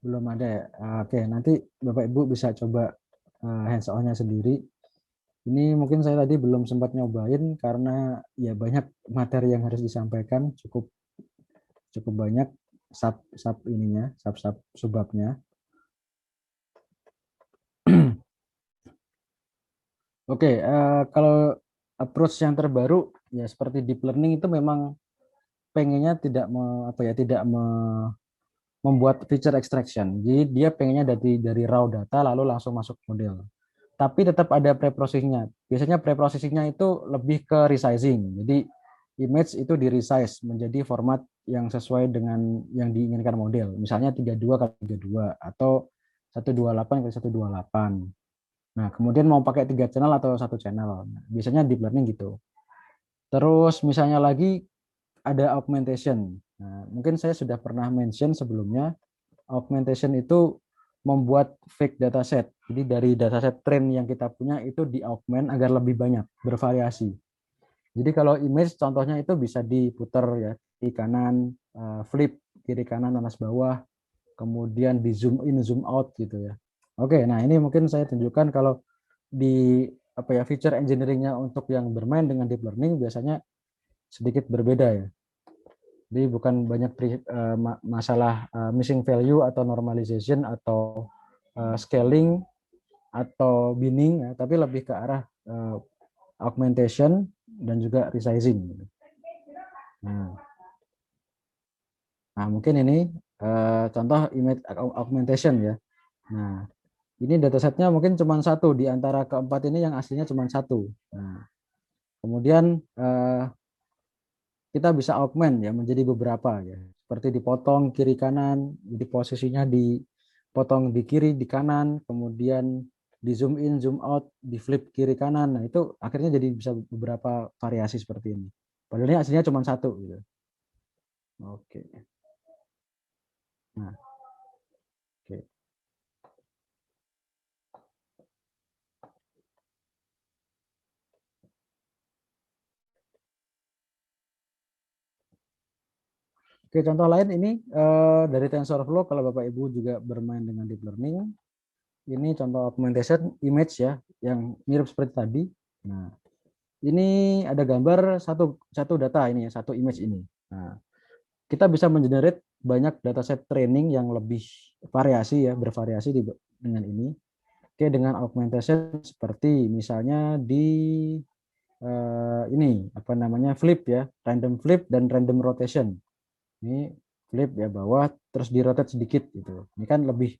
Belum ada ya? Oke, nanti Bapak Ibu bisa coba hands on-nya sendiri. Ini mungkin saya tadi belum sempat nyobain karena ya banyak materi yang harus disampaikan, cukup banyak sub ininya, sub subbabnya. Oke, kalau approach yang terbaru ya seperti deep learning itu memang pengennya tidak membuat feature extraction. Jadi dia pengennya dari raw data lalu langsung masuk model. Tapi tetap ada preprocessingnya. Biasanya preprocessingnya itu lebih ke resizing. Jadi image itu di resize menjadi format yang sesuai dengan yang diinginkan model. Misalnya 32 kali 32 atau 128 kali 128. Nah, kemudian mau pakai 3 channel atau 1 channel. Nah, biasanya deep learning gitu. Terus misalnya lagi ada augmentation. Nah, mungkin saya sudah pernah mention sebelumnya, augmentation itu membuat fake dataset. Jadi dari dataset train yang kita punya itu di-augment agar lebih banyak, bervariasi. Jadi kalau image contohnya itu bisa diputar ya, kiri kanan, flip, kiri kanan, atas bawah, kemudian di zoom in, zoom out gitu ya. Oke, nah ini mungkin saya tunjukkan kalau di feature engineering-nya untuk yang bermain dengan deep learning biasanya sedikit berbeda ya. Jadi bukan banyak masalah missing value atau normalization atau scaling atau binning ya, tapi lebih ke arah augmentation dan juga resizing. Nah, mungkin ini contoh image augmentation ya. Nah, ini datasetnya mungkin cuma satu di antara keempat ini yang aslinya cuma satu. Nah, kemudian kita bisa augment ya menjadi beberapa ya. Seperti dipotong kiri kanan, jadi posisinya dipotong di kiri, di kanan, kemudian di zoom in, zoom out, di flip kiri kanan. Nah, itu akhirnya jadi bisa beberapa variasi seperti ini. Padahal ini aslinya cuma satu gitu. Oke. Nah, oke. Oke, contoh lain ini dari TensorFlow kalau Bapak Ibu juga bermain dengan deep learning. Ini contoh augmentation image ya, yang mirip seperti tadi. Nah, ini ada gambar satu data ini ya, satu image ini. Nah, kita bisa mengenerate banyak dataset training yang lebih variasi ya, bervariasi dengan ini. Oke, dengan augmentation seperti misalnya di ini apa namanya flip ya, random flip dan random rotation. Ini flip ya bawah terus di rotate sedikit gitu. Ini kan lebih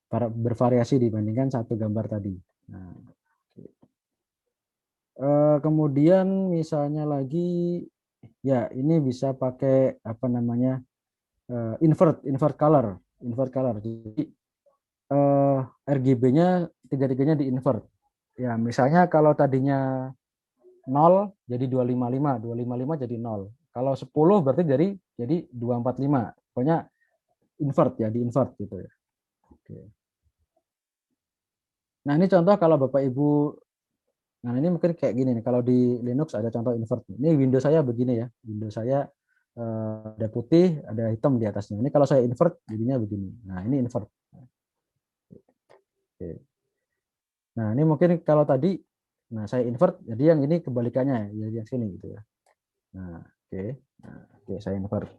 bervariasi dibandingkan satu gambar tadi. Nah, kemudian misalnya lagi ya ini bisa pakai apa namanya invert color. Jadi RGB-nya tiga-tiganya di invert. Ya, misalnya kalau tadinya 0 jadi 255 jadi 0. Kalau 10 berarti jadi 245. Pokoknya invert ya, di invert gitu ya. Oke. Nah, ini contoh kalau Bapak Ibu, nah ini mungkin kayak gini nih, kalau di Linux ada contoh invert. Ini Windows saya begini ya, Windows saya ada putih, ada hitam di atasnya. Ini kalau saya invert jadinya begini. Nah, ini invert. Oke. Nah, ini mungkin kalau tadi, nah saya invert, jadi yang ini kebalikannya, jadi yang sini gitu ya. Nah, oke. Nah, oke, saya invert.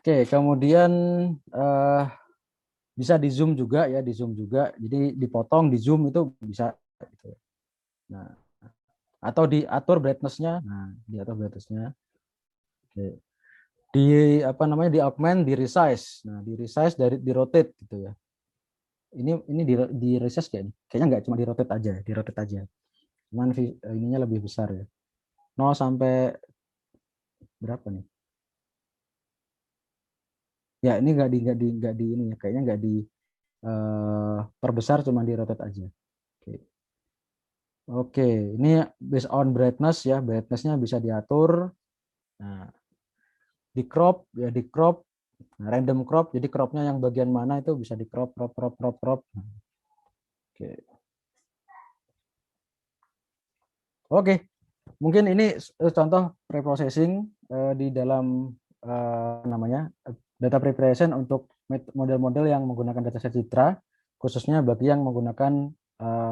Oke, kemudian bisa di zoom juga ya, di zoom juga. Jadi dipotong, di zoom itu bisa. Gitu. Nah, atau diatur brightness-nya. Nah, diatur brightness-nya. Oke. Di apa namanya di augment, di resize. Nah, di resize dari di rotate gitu ya. Ini di resize kayaknya nggak cuma di rotate aja, di rotate aja. Cuman ininya lebih besar ya. 0 sampai berapa nih? Ya, ini nggak di ini ya, kayaknya nggak di perbesar, cuma di rotate aja. Oke. Oke, ini based on brightness ya, brightnessnya bisa diatur. Nah, di crop ya di crop, nah, random crop, jadi cropnya yang bagian mana itu bisa di crop, crop, crop, crop, crop. Oke. Oke, mungkin ini contoh preprocessing di dalam namanya data preparation untuk model-model yang menggunakan dataset Citra, khususnya bagi yang menggunakan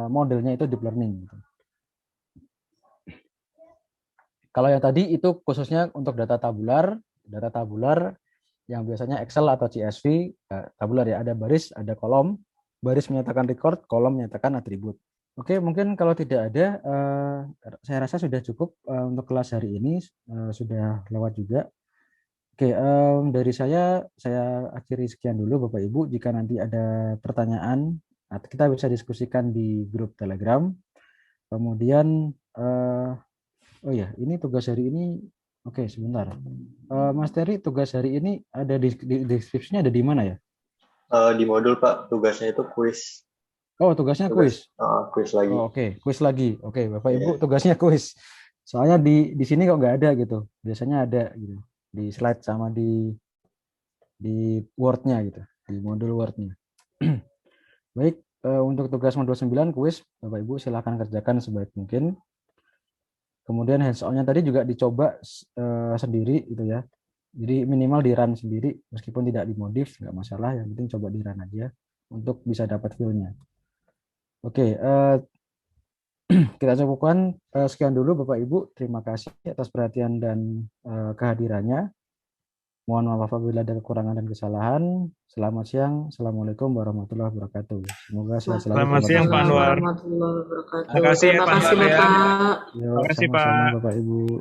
modelnya itu deep learning, gitu. Kalau yang tadi itu khususnya untuk data tabular yang biasanya Excel atau CSV, tabular ya, ada baris, ada kolom, baris menyatakan record, kolom menyatakan atribut. Oke, mungkin kalau tidak ada, saya rasa sudah cukup untuk kelas hari ini, sudah lewat juga. Oke, dari saya akhiri sekian dulu Bapak Ibu. Jika nanti ada pertanyaan, kita bisa diskusikan di grup Telegram. Kemudian, oh ya, ini tugas hari ini. Oke, sebentar. Mas Terry, tugas hari ini ada di deskripsinya ada di mana ya? Di modul Pak, tugasnya itu kuis. Oh, tugasnya Tugas kuis. kuis lagi. Oh, oke, kuis lagi. Oke, Bapak Ibu Iya. tugasnya kuis. Soalnya di sini kok nggak ada gitu. Biasanya ada gitu di slide sama di Word-nya gitu, di modul Word-nya. Baik, untuk tugas modul 9 kuis, Bapak Ibu silakan kerjakan sebaik mungkin. Kemudian hands on-nya tadi juga dicoba sendiri gitu ya. Jadi minimal di run sendiri, meskipun tidak dimodif, nggak masalah. Yang penting coba di run aja untuk bisa dapat feel-nya. Oke, kita cukupkan sekian dulu Bapak Ibu. Terima kasih atas perhatian dan kehadirannya. Mohon maaf apabila ada kekurangan dan kesalahan. Selamat siang. Assalamualaikum warahmatullahi wabarakatuh. Semoga sehat selalu Selamat siang Pak terima Anwar. kasih. Makasih ya Terima Pak kasih Anwar ya. Bapak. Yuk, Makasih sama-sama Pak. Bapak Ibu.